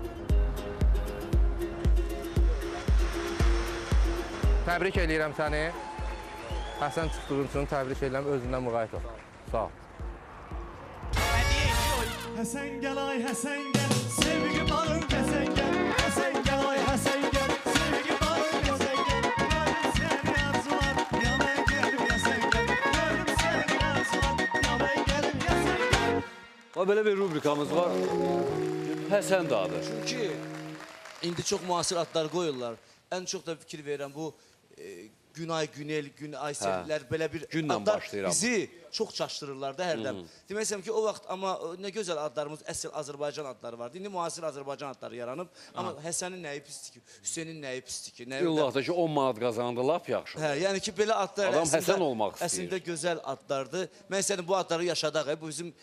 Təbrik eləyirəm səni. Həsən çıxdığın üçün təbrik eləyirəm, özündən müqayət ol. Sağ ol. Həsən gəl ay Həsən gəl, sevgi barın kəsən gəl. Həsən gəl ay Həsən gəl, sevgi barın kəsən gəl. Görüm səni arzular, ya mən gəlim ya sən gəl. Görüm səni arzular, ya mən gəlim ya sən gəl. Belə bir rubrikamız var. Həsən də adı. Çünki indi çox müasir adlar qoyurlar. Ən çox da fikir verirəm bu Günay, Günel, Gün Aysellər belə bir Günlə adlar başlayır amma. bizi çox çaşdırırlar da hərdən. Demək istəyirəm ki, o vaxt amma nə gözəl adlarımız, əsl Azərbaycan adları vardı. İndi müasir Azərbaycan adları yaranıb. Amma Həsənin nəyi pisdir ki, Hüseynin nəyi pisdir ki? İllahda ki 10 manat qazandı, lap yaxşı. Hə, yəni ki, belə adlar Adam Həsən olmaq istəyir. Əslində gözəl adlardır. Mən istəyirəm bu adları yaşadaq. Bu bizim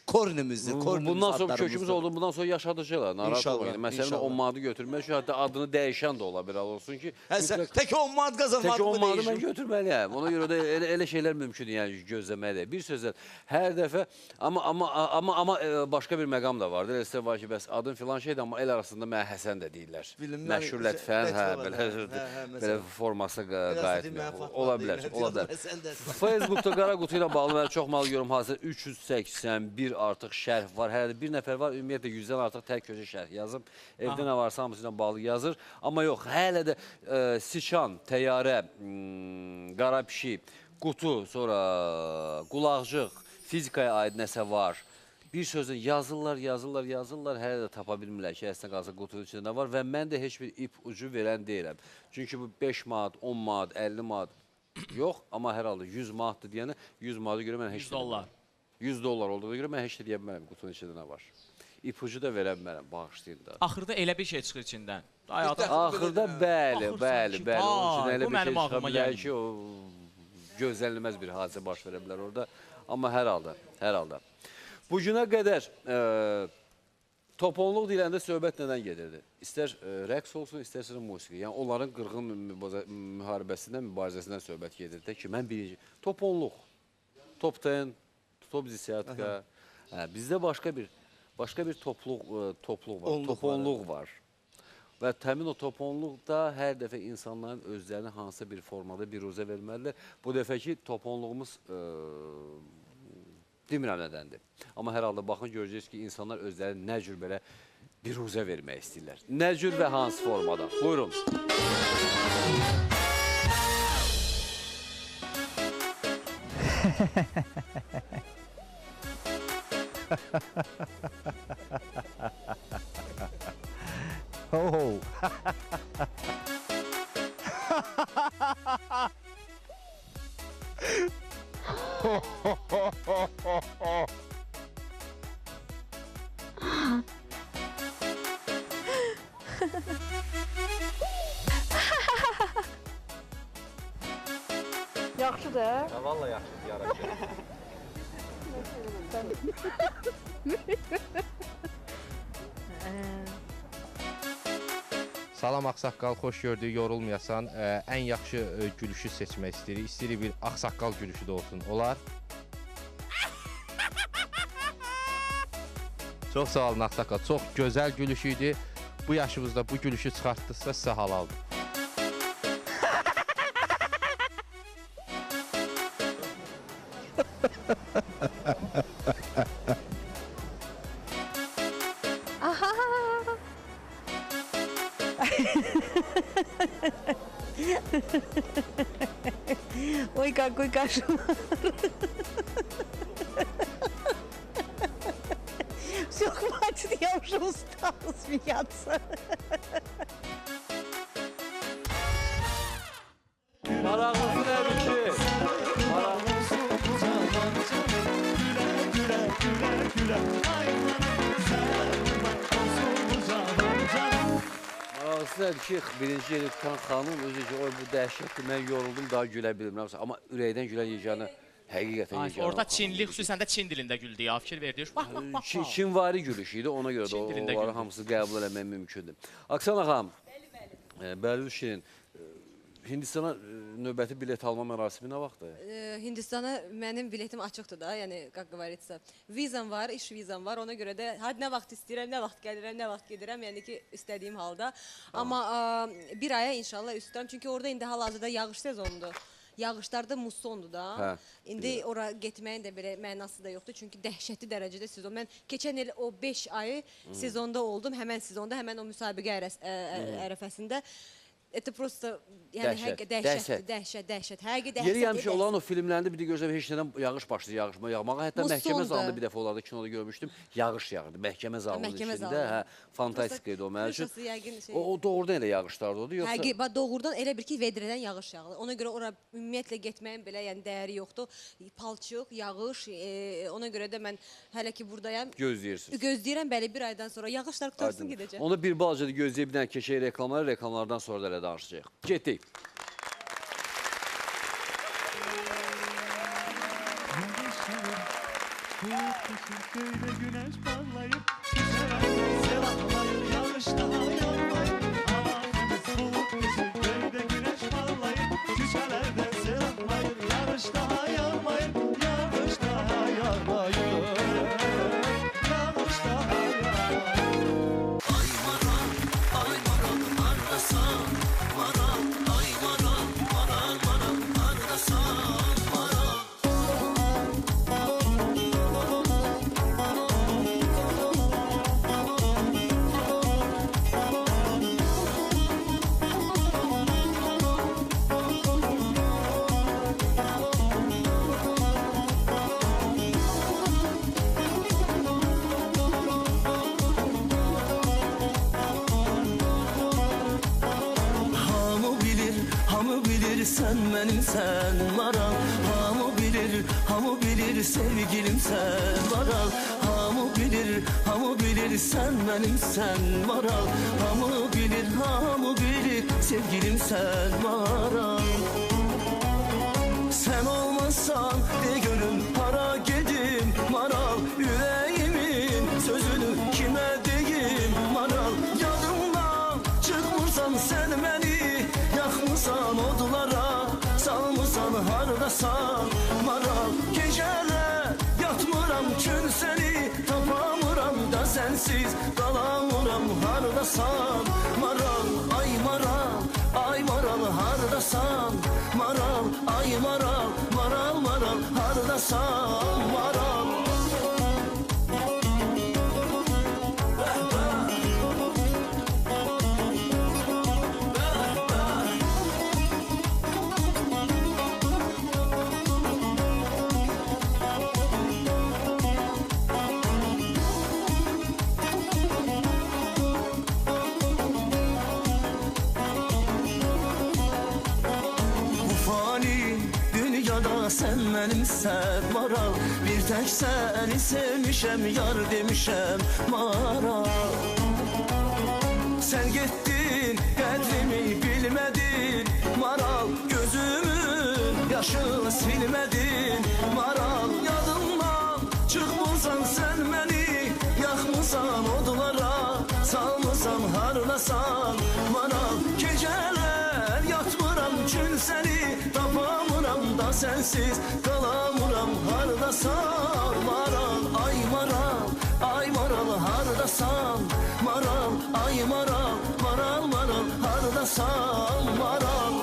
kornimizdir. Bundan sonra kökümüz oldu, bundan sonra yaşadacaqlar. Narahat İnşallah, olmayın. Məsələn, inşallah. 10 manatı götürmək üçün hətta adını dəyişən də ola bilər olsun ki. Həsən, tək 10 manat qazanmaq Tək 10 manatı mən deyişim. götürməliyəm. Ona görə də elə şeylər mümkündür, yəni gözləməkdir. Bir sözlə, hər dəfə, amma başqa bir məqam da vardır. Elə var ki, bəs adın filan şeydir, amma el arasında mənə Həsən də deyirlər. Məşhur Lətifən, belə forması qayıtmıyor. Ola bilər, ola bilər. Facebookda qara qutu ilə bağlı mən çox mal görürüm. Hazır 381 artıq şərh var. Hələ də bir nəfər var, ümumiyyətlə 100-dən artıq tək köşə şərh yazıb. Evdə nə varsa hamısı ilə bağlı yazır. Amma yox, hələ də siçan, təyyarə, qara pişik, qutu, sonra qulaqcıq, fizikaya aid nəsə var. Bir sözlə yazırlar, hələ də tapa bilmirlər ki, əslində qalsa qutunun içində nə var və mən də heç bir ip ucu verən deyirəm. Çünki bu 5 manat, 10 manat, 50 manat yox, amma hər halda 100 manatdır deyənə 100 manatı görə mən heç də $100. 100 dollar olduğuna görə mən heç də deyə bilmərəm qutunun içində nə var. İpucu da verə bilmərəm, bağışlayın da. Axırda elə bir şey çıxır içindən. Axırda bəli. Bu mənim ağlıma gəlir ki, o gözlənilməz bir hadisə baş verə bilər orada. Amma hər halda. Bugünə qədər toponluq deyiləndə söhbət nədən gedirdi? İstər rəqs olsun, istərsə musiqi. Yəni onların qırğın mübarizəsindən söhbət gedirdi ki, mən birinci toponluq, top 10, top 10, bizdə başqa bir toponluq var. Və təmin o toponluqda hər dəfə insanların özlərini hansısa bir formada biruzə verməlidir. Bu dəfəki toponluğumuz demirəm nədəndir. Amma hər halda baxın, görəcəksiniz ki, insanlar özlərini nə cür belə biruzə vermək istəyirlər. Nə cür və hansı formada? Buyurun. Oh. Yaxşıdır. Vallahi yaxşıdır, yaraşır. Salam ağsaqqal, xoş gördük, yorulmayasan. Ən yaxşı gülüşü seçmək istəyirik. İstəyirik bir ağsaqqal gülüşü də olsun. Olar? Çox sağ olun ağsaqqal. Çox gözəl gülüş idi. Bu yaşımızda bu gülüşü çıxartdıqsa sizə halaldır. Ой, какой кошмар. Все, хватит, я уже устала смеяться. Maraqlısı nədir ki? Maraqlısı nədir ki, birinci yeri tutan xanım özü ki, oy bu dəhşətdir, mən yoruldum, daha gülə bilmirəm. Amma ürəkdən gülən yeganə, həqiqətən yeganə. Orada Çinli, xüsusən də Çin dilində güldü ya, fikir verdi. Çinvari gülüş idi, ona görə də onların hamısı qəbul eləmək mümkündür. Aksana xanım, Bəhlül Şirin, Hindistana növbəti bilet alma mərasimi nə vaxtdır? Hindistana mənim biletim açıqdır da, yəni qaqavaritsa. Vizam var, iş vizam var, ona görə də nə vaxt istəyirəm, nə vaxt gəlirəm, nə vaxt gedirəm, yəni ki, istədiyim halda. Amma bir aya inşallah üstürəm, çünki orada indi hal-hazırda yağış sezonudur. Yağışlarda mussondur da. İndi ora getməyin də belə mənası da yoxdur, çünki dəhşətli dərəcədə sezon. Mən keçən il o 5 ayı sezonda oldum, həmən sezonda, həmən o müsabiqə ərəfəsində. это просто Dəhşət, dəhşət. Həqiqi Yeri gəlmiş olan o filmlərində bir də gözləm heç nədən yağış başlayır, yağmağa. Hətta məhkəmə zalında bir dəfə onlarda kinoda görmüşdüm. Yağış yağırdı. Məhkəmə zalının içində. Fantastik idi o mənim üçün. O doğrudan elə yağışlardı oldu. Həqiqi, doğrudan elə bir ki, vedrədən yağış yağır. Ona görə ora ümumiyyətlə getməyin belə dəyəri yoxdur. Palçıq, yağış. Ona görə də mən hələ ki buradayam. Gözləyirsiniz. Gözləyirəm bəli bir aydan sonra. Yağışlar qutarsın gedəcək. Onu bir balaca da gözləyib bir dənə keçək reklamlara. Reklamlardan sonra da elə danışacaq. Getdik. Köyde güneş parlayıp selamlayır, yağış daha yağmayıp havamız soğuk düşür. Köyde güneş parlayıp köşelerde selamlayır, yağış daha yağmayıp, yağış daha yağmayıp, yağış daha yağmayıp. Ay maral, ardasan, maral, ay maral, maral, maral, ardasan, maral. Hamı bilir sen benimsen maral. Hamı bilir sevgilim sen maral. Hamı bilir sen benimsen maral. Hamı bilir sevgilim sen maral. Sen olmazsan de gönlüm hara gedim maral. Yüreğimin sözünü kime deyim maral. Yadımdan çıkmırsan sen beni, yakmırsan odlara, salmırsan hardasan maral. Geceler yatmıram çün seni, tapamıram da sensiz kalamıram hardasan maral. Ay maral, ay maral hardasan maral. Ay maral, maral maral hardasan maral. Sen benimsen maral, bir tek seni sevmişem, yar demişem maral. Sen gittin, kadrimi bilmedin maral. Gözümün yaşını silmedin maral. Yadımdan çıkmırsan sen beni, yakmırsan odlara, salmırsan harlasan maral. Geceler yatmıram çün seni, tapamıram da sensiz kalamıram hardasan maral. Ay maral, ay maral hardasan maral. Ay maral, maral maral hardasan maral.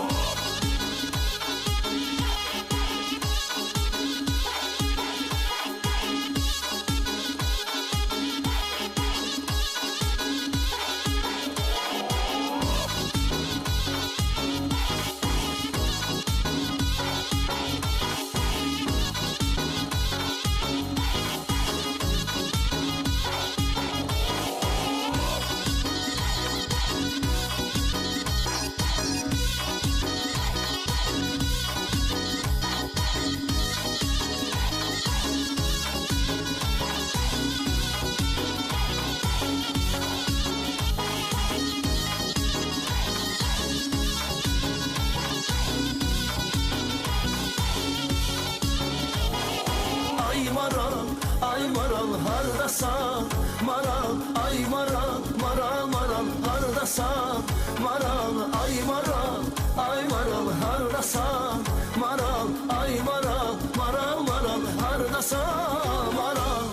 hardasan maral, ay maral, maral maral hardasan maral, ay maral, ay maral hardasan maral, ay maral, maral maral hardasan maral.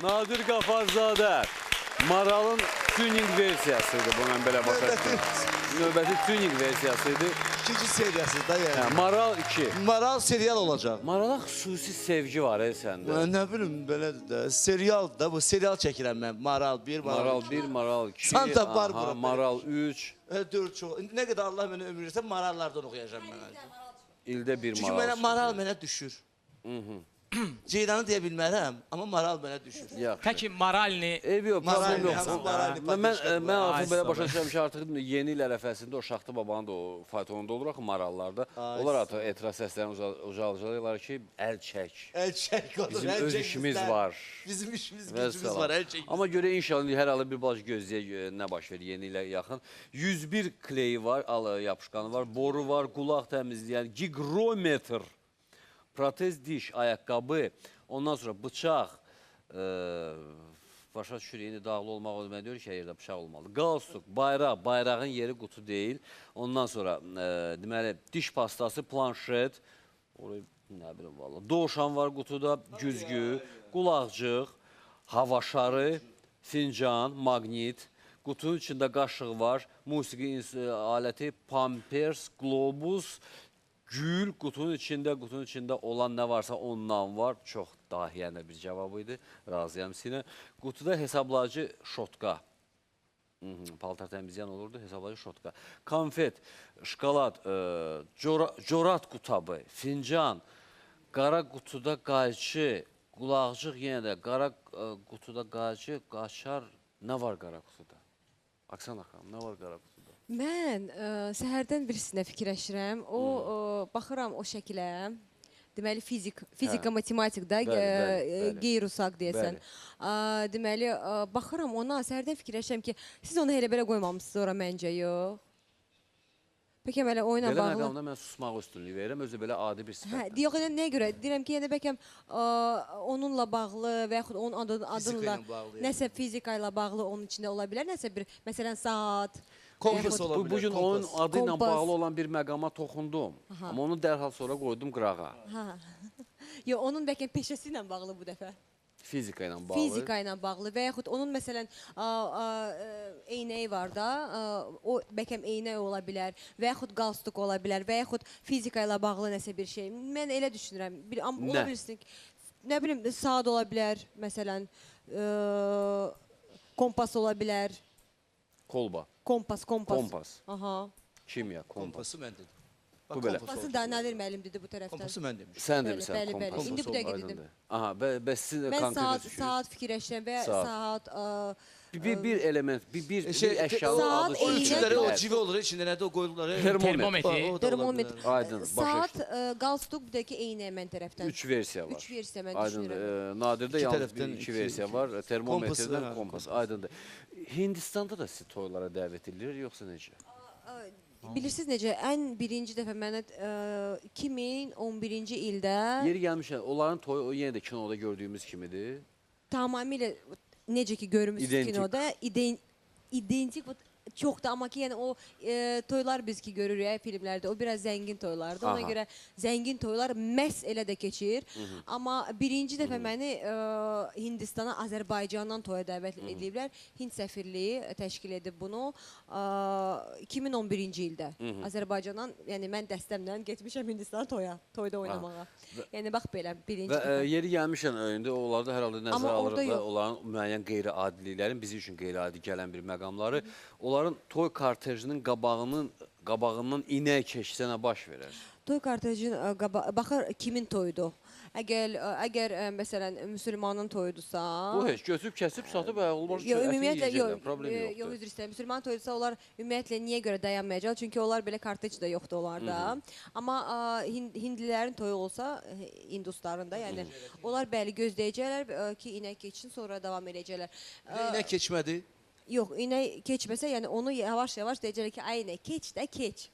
Nadir Qafarzadə Maralın tuning versiyasıydı bu, mən belə başa düşürəm. növbəti tuning versiyası idi. İkinci seriyası da yəni. Hə, Maral 2. Maral serial olacaq. Marala xüsusi sevgi var səndə. Nə bilim, belədir də. Serial da bu, serial çəkirəm mən. Maral 1, Maral 1, Maral 2, Santa Barbara. Maral 3. 4 çox. Nə qədər Allah mənə ömür versə, marallardan oxuyacam mən. İldə bir Çünki maral. maral mənə düşür. Ceylanı deyə bilmərəm, amma maral mənə düşür. Yaxşı. Peki moralni Ev yox, problem Maralni, yox. hamı maralni Mən artıq belə Ay, başa düşürəm ki, artıq yeni il ərəfəsində o Şaxta babanın da o faytonunda olur axı marallarda. Onlar artıq etiraz səslərini ucalacaqlar ki, əl çək. Əl çək olur. Bizim öz işimiz var. Bizim işimiz, Və gücümüz salam. var, əl çək. Amma görə inşallah hər halı bir balaca gözləyək nə baş verir yeni ilə yaxın. 101 kleyi var, yapışqanı var, boru var, qulaq təmizləyən, gigrometr, protez diş, ayaqqabı, ondan sonra bıçaq, başa düşür, yeni dağlı olmaq o demək deyir ki, yerdə bıçaq olmalı. Qalstuk, bayraq, bayrağın yeri qutu deyil. Ondan sonra deməli diş pastası, planşet, orayı nə bilim valla. Dovşan var qutuda, güzgü, qulaqcıq, hava şarı, fincan, maqnit. Qutunun içində qaşıq var, musiqi aləti, pampers, globus, gül, qutunun içində olan nə varsa ondan var. Çox dahiyənə bir cavab idi, razıyam sinə. Qutuda hesablayıcı şotka. Paltar təmizləyən olurdu, hesablayıcı şotka. Konfet, şokolad, corat qutabı, fincan, qara qutuda qayçı, qulaqcıq yenə də, qara qutuda qayçı, qaçar, nə var qara qutuda? Aksana xanım, nə var qara qutuda? Mən səhərdən birisinə fikirləşirəm. O baxıram o şəkilə. Deməli fizika, matematikdə qeyri-usaq deyəsən. Deməli baxıram ona, səhərdən fikirləşirəm ki, siz onu elə belə qoymamısınız ora məncə yox. Bəlkə elə oyuna Belə bağlı. məqamda mən susmaq üstünlüyü verirəm, özü belə adi bir sifətdir. Yox, nəyə görə? Deyirəm ki, yəni bəlkə onunla bağlı və yaxud onun adınla nəsə fizika ilə bağlı onun içində ola bilər, nəsə bir, məsələn, saat. Kompas ola bilər. Bugün onun adı ilə bağlı olan bir məqama toxundum. Aha. Amma onu dərhal sonra qoydum qırağa. Yox, onun bəlkə peşəsi ilə bağlı bu dəfə. Fizika ilə bağlı. Fizika ilə bağlı və yaxud onun məsələn eynəyi var da, o bəlkə eynək ola bilər və yaxud qalstuk ola bilər və yaxud fizika ilə bağlı nəsə bir şey. Mən elə düşünürəm. Amma ola bilirsin ki, nə bilim, saat ola bilər, məsələn, kompas ola bilər. Kolba. Kompas. Kompas. Aha. Kimya, kompas. Kompası mən dedim. Bu belə. Kompası da Nadir müəllim dedi bu tərəfdən. Kompası mən demişim. Sən demirsən Bəli, kompas. bəli. İndi bu dəqiqə dedim. Aha, bəs siz Mən konkret düşünürsünüz. saat fikirləşirəm və saat Bir element, bir əşyalı saat, adı O üçləri o bilər. civə olur, içində nədir o qoyulurlar? termometr. termometr. Aydın, başa Saat, qalstuk, bir də ki, eynək mən tərəfdən. 3 versiya var. 3 versiya mən Aydındır. düşünürəm. Nadirdə İki yalnız tərəfdən iki iki- versiya var. Termometrdən Kompası, kompas. Aydındır. Hindistanda da sizi toylara dəvət edilir, yoxsa necə? Bilirsiniz necə, ən birinci dəfə mənə 2011-ci ildə Yeri gəlmişən, onların toyu o yenə də kinoda gördüyümüz kimidir. tamamilə necə ki görmüşsünüz İdentik. kinoda, identik çox da, amma ki yəni o toylar biz ki görürük filmlərdə, o biraz zəngin toylardır. Ona Aha. görə zəngin toylar məhz elə də keçir. Amma birinci dəfə məni Hindistana, Azərbaycandan toya dəvət ediblər. Hind səfirliyi təşkil edib bunu 2011-ci ildə. Azərbaycandan, yəni mən dəstəmlə getmişəm Hindistana toyda oynamağa. Yəni bax belə birinci Və dəfə. yeri gəlmişən indi onlarda hər halda Amma nəzərə orada alırıq da yox. onların müəyyən qeyri-adiliklərin bizim üçün qeyri-adi gələn bir məqamları. Onların toy kortejinin qabağından inək keçsə nə baş verər? Toy kortejin baxır kimin toyudur. Əgər məsələn müsəlmanın toyudursa, Bu heç götürüb kəsib satıb olmaz ki, yox, əti ümumiyyətlə yeyəcəklər, problem yox, yoxdur. üzr istəyirəm. Müsəlman toyudursa onlar ümumiyyətlə niyə görə dayanmayacaq? Çünki onlar belə kortej də yoxdur onlarda. Amma hindlilərin toyu olsa, hindusların da, yəni onlar bəli gözləyəcəklər ki, inək keçsin, sonra davam edəcəklər. İnək keçmədi. Yox, inək keçməsə, yəni onu yavaş-yavaş deyəcəklər ki, ay inək keç də keç.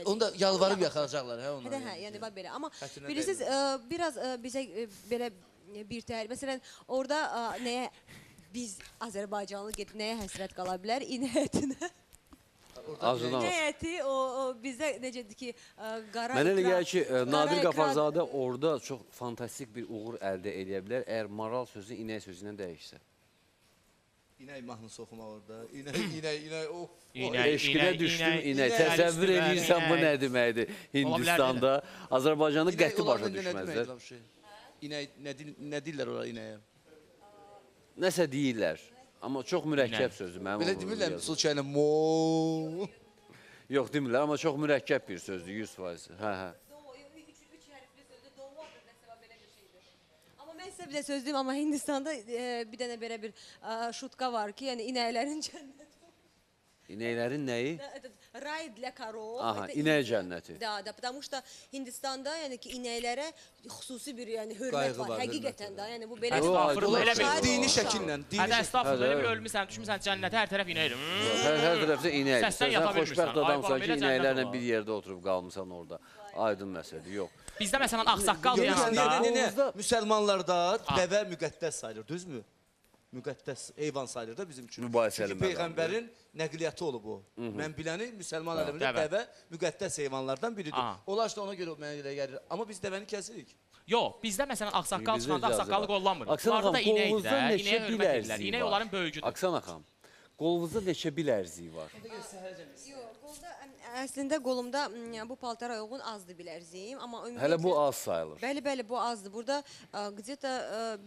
Onu da yalvarıb yaxalacaqlar, hə onlar. Hə, yəni bax belə. Amma Xətrinə bilirsiniz, biraz bizə belə bir təhər, məsələn, orada nəyə biz Azərbaycanlı gedib nəyə həsrət qala bilər? İnək ətinə. Azından İnək əti o bizdə necədir ki, qara Mənə elə ekran- gəlir ki, Nadir qara Qafarzadə orada çox fantastik bir uğur əldə edə bilər, əgər maral sözü inək sözü ilə dəyişsə. İnək mahnısı oxumaq orada. İnək, oh. Eşqinə düşdüm inək. Təsəvvür edirsən bu nə deməkdir Hindistanda? Azərbaycanı qəti başa düşməzlər. İnək, nə deyirlər oraya inəyə? Nəsə deyirlər. Amma çox mürəkkəb sözdür. Belə demirlər, su çayına mo. Yox, demirlər, amma çox mürəkkəb bir sözdür, 100%. Hə. Mən sizə bir də söz deyim, amma Hindistanda bir dənə belə bir şutka var ki, yəni inəklərin cənnəti. İnəklərin nəyi? Rай для коров. Aha, inək cənnəti. Da, потому что Hindistanda yəni ki inəklərə xüsusi bir yəni hörmət var, həqiqətən də. Yəni bu belə dini şəkillə, Hədə estağfurullah, elə bir ölmüsən, düşmüsən cənnətə, hər tərəf inək. Hər tərəfdə inək. Səsdən Sən yata xoşbəxt adamsan ki, inəklərlə bir yerdə oturub qalmısan orada. Aydın məsələ, yox. Bizdə məsələn ağsaqqal deyəndə müsəlmanlarda dəvə müqəddəs sayılır, düzmü? Müqəddəs heyvan sayılır da bizim üçün. Mübahisəli Çünki Peyğəmbərin nəqliyyatı olub o. Mən biləni müsəlman aləmində dəvə müqəddəs heyvanlardan biridir. Onlar da ona görə mənə elə gəlir. Amma biz dəvəni kəsirik. Yox, bizdə məsələn ağsaqqal çıxanda ağsaqqalı qollanmır. Bunlarda da inəkdir, inəyə hörmət edirlər. İnək onların böyücüdür. Aksana xanım, qolunuzda neçə bil ərziyi var? Əslində qolumda bu paltara uyğun azdır bilərziyim, amma ümumiyyətlə... Hələ bu az sayılır. Bəli, bu azdır. Burada qıcıda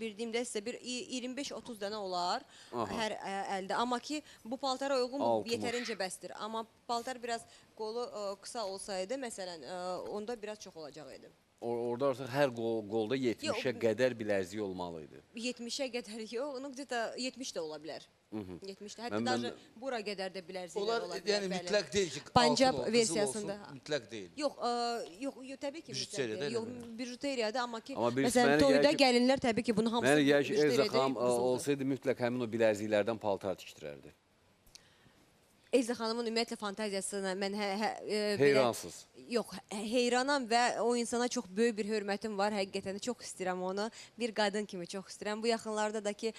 bildiyimdə sizə bir 25-30 dənə olar hər əldə. Amma ki, bu paltara uyğun yetərincə bəsdir. Amma paltar biraz qolu qısa olsaydı, məsələn, onda biraz çox olacaq idi. Orada artıq hər qolda 70-ə qədər bilərziyi olmalıydı. 70-ə qədər yox, onun qıcıda 70 də ola bilər. 70-də. Hətta daha bura qədər də bilərziylər ola bilər. Onlar yəni mütləq deyil ki, Pancab versiyasında. Mütləq deyil. Yox, təbii ki, mütləq deyil. Yox, bijuteriyadır, amma ki, məsələn, məsələn, toyda gəlinlər təbii ki, bunu hamısı bijuteriya deyil. Mənə gəlir ki, Elza xanım olsaydı mütləq həmin o bilərziklərdən paltar tikdirərdi. Elza xanımın ümumiyyətlə fantaziyasına mən heyransız. Yox, heyranam və o insana çox böyük bir hörmətim var. Həqiqətən də çox istəyirəm onu. Bir qadın kimi çox istəyirəm. Bu yaxınlarda da ki,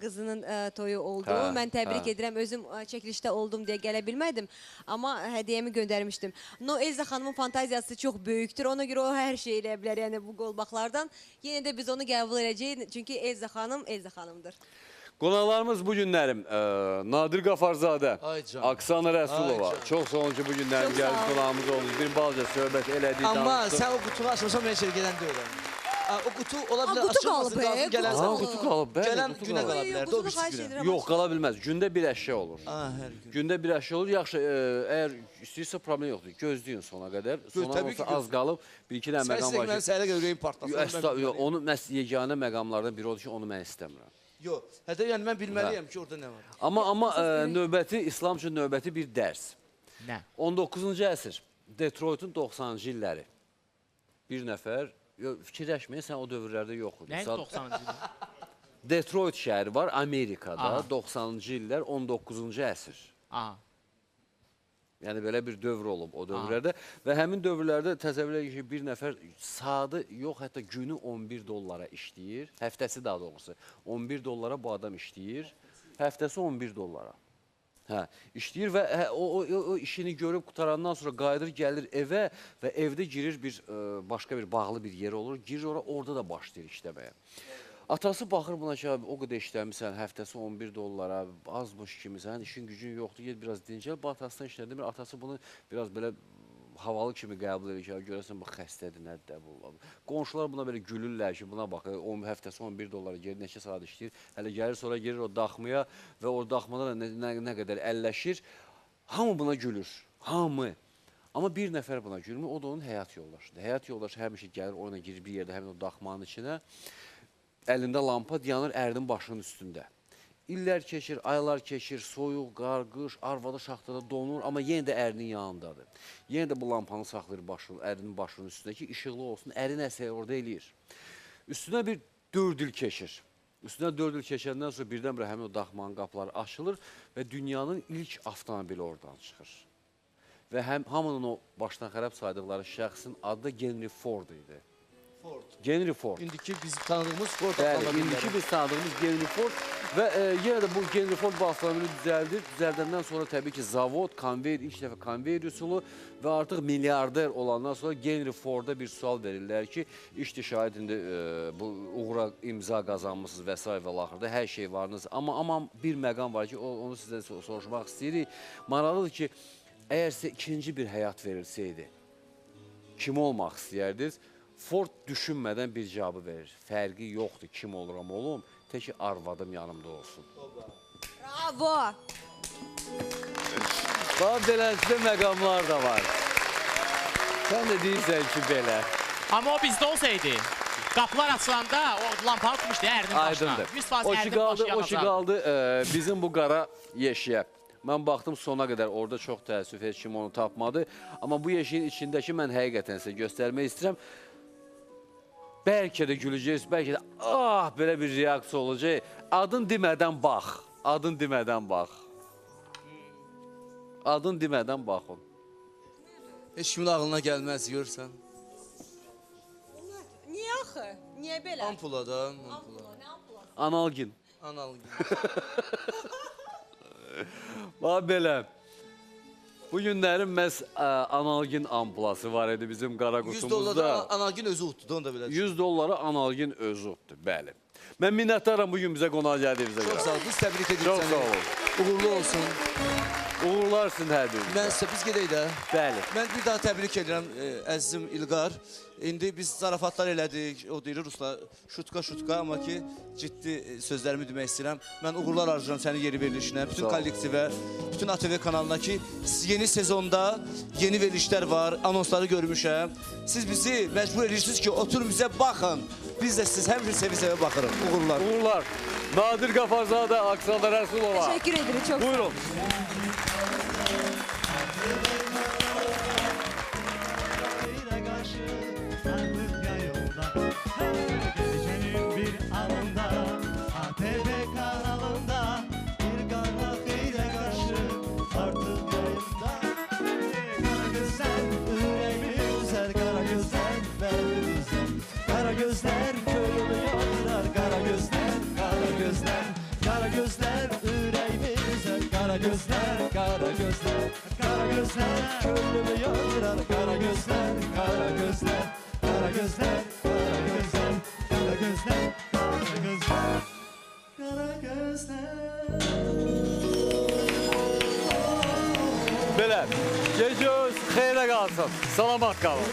qızının toyu oldu. Mən təbrik edirəm. Özüm çəkilişdə oldum deyə gələ bilmədim. Amma hədiyyəmi göndərmişdim. Elza xanımın fantaziyası çox böyükdür. Ona görə o hər şey eləyə bilər. Yəni bu qolbaqlardan. Yenə də biz onu qəbul edəcəyik. Çünki Elza xanım Elza xanımdır. Qonaqlarımız bu günlərim Nadir Qafarzadə, Aksana Rəsulova. Çox sağ olun ki, bu günlərim gəlib qonağımız oldu. Bir balaca söhbət elədik. Amma sən o qutunu açmasan mən içeri gedən deyiləm. O qutu ola bilər açılmasın, qalsın gələn. Qutu qalıb, bəli. Gələn günə qala bilər, o birisi günə. Yox, qala bilməz. Gündə bir əşya olur. Gündə bir əşya olur. Yaxşı, əgər istəyirsə problem yoxdur. Gözləyin sona qədər. Sona olsa az qalıb, bir-iki dənə məqam var ki... Sən istəyirsən səhərə qədər ürəyin partlasın. Onu yeganə məqamlardan biri odur ki, onu mən istəmirəm. Yox, hətta yəni mən bilməliyəm ki, orada nə var. Amma növbəti, İslam üçün növbəti bir dərs. Nə? 19-cu əsr, Detroitun 90-cı illəri. Bir nəfər, fikirləşməyin, sən o dövrlərdə yox idi. Nəyin 90-cı illəri? Detroit şəhəri var Amerikada, 90-cı illər, 19-cu əsr. Yəni belə bir dövr olub o dövrlərdə və həmin dövrlərdə təsəvvür edir ki, bir nəfər saatı yox, hətta günü 11 dollara işləyir, həftəsi daha doğrusu 11 dollara bu adam işləyir, həftəsi 11 dollara. İşləyir və o işini görüb qutarandan sonra qayıdır, gəlir evə və evdə girir başqa bir bağlı bir yer olur, girir orada da başlayır işləməyə. Atası baxır buna ki, o qədər işləmirsən, həftəsi 11 dollara, azmış kimi, sənin işin gücün yoxdur, ged biraz dincəl. Bu atasından işlədimir, atası bunu biraz belə havalı kimi qəbul edir ki, görəsən bu xəstədir, nədir bu. Qonşular buna belə gülürlər ki, buna baxır, həftəsi 11 dollara gedir, neçə saat işləyir. Hələ gəlir, sonra gerir o daxmaya və o daxmada da nə qədər əlləşir. Hamı buna gülür, hamı. Amma bir nəfər buna gülmür, o da onun həyat yoldaşıdır. Həyat yoldaşı həmişə gəlir, oyuna girir bir yerdə həmin o daxmanın içinə. Əlində lampa dayanır ərinin başının üstündə. İllər keçir, aylar keçir, soyuq, qar, qış, arvadı şaxtada donur, amma yenə də ərinin yanındadır. Yenə də bu lampanı saxlayır ərinin başının üstündə ki, işıqlı olsun, ərin əsəri orada eləyir. Üstünə bir 4 il keçir. Üstünə 4 il keçəndən sonra birdən-birə həmin o daxmanın qapıları açılır və dünyanın ilk avtomobili oradan çıxır. Və hamının o başdan xərab saydıqları şəxsin adı da Henry Ford idi. Henry Ford. İndiki biz tanıdığımız Ford Bəli, avtomobilləri. indiki biz tanıdığımız Henry Ford və yenə də bu Henry Ford bu avtomobili düzəldir. Düzəldəndən sonra təbii ki, zavod, konveyer, ilk dəfə konveyer üsulu və artıq milyarder olandan sonra Henry Ford'a bir sual verirlər ki, işdir şahid indi bu uğura imza qazanmışsınız və s. və axırda hər şey varınız. Amma bir məqam var ki, onu sizə soruşmaq istəyirik. Maraqlıdır ki, əgər sizə ikinci bir həyat verilsəydi, kim olmaq istəyərdiniz? Ford düşünmədən bir cavabı verir. Fərqi yoxdur, kim oluram olum, tək ki arvadım yanımda olsun. Bravo! Daha beləcə məqamlar da var. Sən də deyirsən ki, belə. Amma o bizdə olsaydı, qapılar açılanda o lampa tutmuşdu ərinin başına. Aydındır. 100% O ərinin ki başı yanacaq. qaldı bizim bu qara yeşiyə. Mən baxdım sona qədər, orada çox təəssüf, heç kim onu tapmadı. Amma bu yeşiyin içindəki mən həqiqətən sizə göstərmək istəyirəm. Bəlkə də güləcəyiz, bəlkə də belə bir reaksiya olacaq. Adın demədən bax, adın demədən bax. Adın demədən baxın. Heç kimin ağlına gəlməz, görsən. Niyə axı? Niyə belə? Ampula da, ampula. Nə ampula? Analgin. Analgin. Bax belə. Bu günlərin məhz analgin ampulası var idi bizim qara qutumuzda. $100 analgin özü utdu, onu da belə. $100 analgin özü utdu, bəli. Mən minnətdaram bu gün bizə qonaq gəldiyinizə görə. Çox sağ olun, biz təbrik edirik Çox səni. sağ olun. Uğurlu olsun. Uğurlar sizin hər birinizə. Mən sizə biz gedək də. Bəli. Mən bir daha təbrik edirəm əzizim İlqar. İndi biz zarafatlar elədik, o deyir Ruslar, şutka, amma ki ciddi sözlərimi demək istəyirəm. Mən uğurlar arzulayıram sənin yeni verilişinə, bütün kollektivə, bütün ATV kanalına ki yeni sezonda yeni verilişlər var, anonsları görmüşəm. Siz bizi məcbur edirsiniz ki oturun bizə baxın. Biz də siz həmişə sevə-sevə baxırıq. Uğurlar. Uğurlar. Nadir Qafarzadə, Aksana Rəsulova. Təşəkkür edirik, çox sağ olun. Buyurun. Gecenin bir anında ATV kanalında bir kara xeyrə qarşı artıq yayında. Kara gözler ürəyimi üzər, kara gözler bəni üzər. Kara gözler könlümü yandırar, kara gözler, kara gözler. Kara gözler ürəyimi üzər, kara gözler, kara gözler. Kara gözler könlümü yandırar, kara gözler, kara gözler. Kara gözler, kara gözler, kara gözler, kara gözler, kara gözler. Belə, gecəniz xeyrə qalsın, salamat qalın.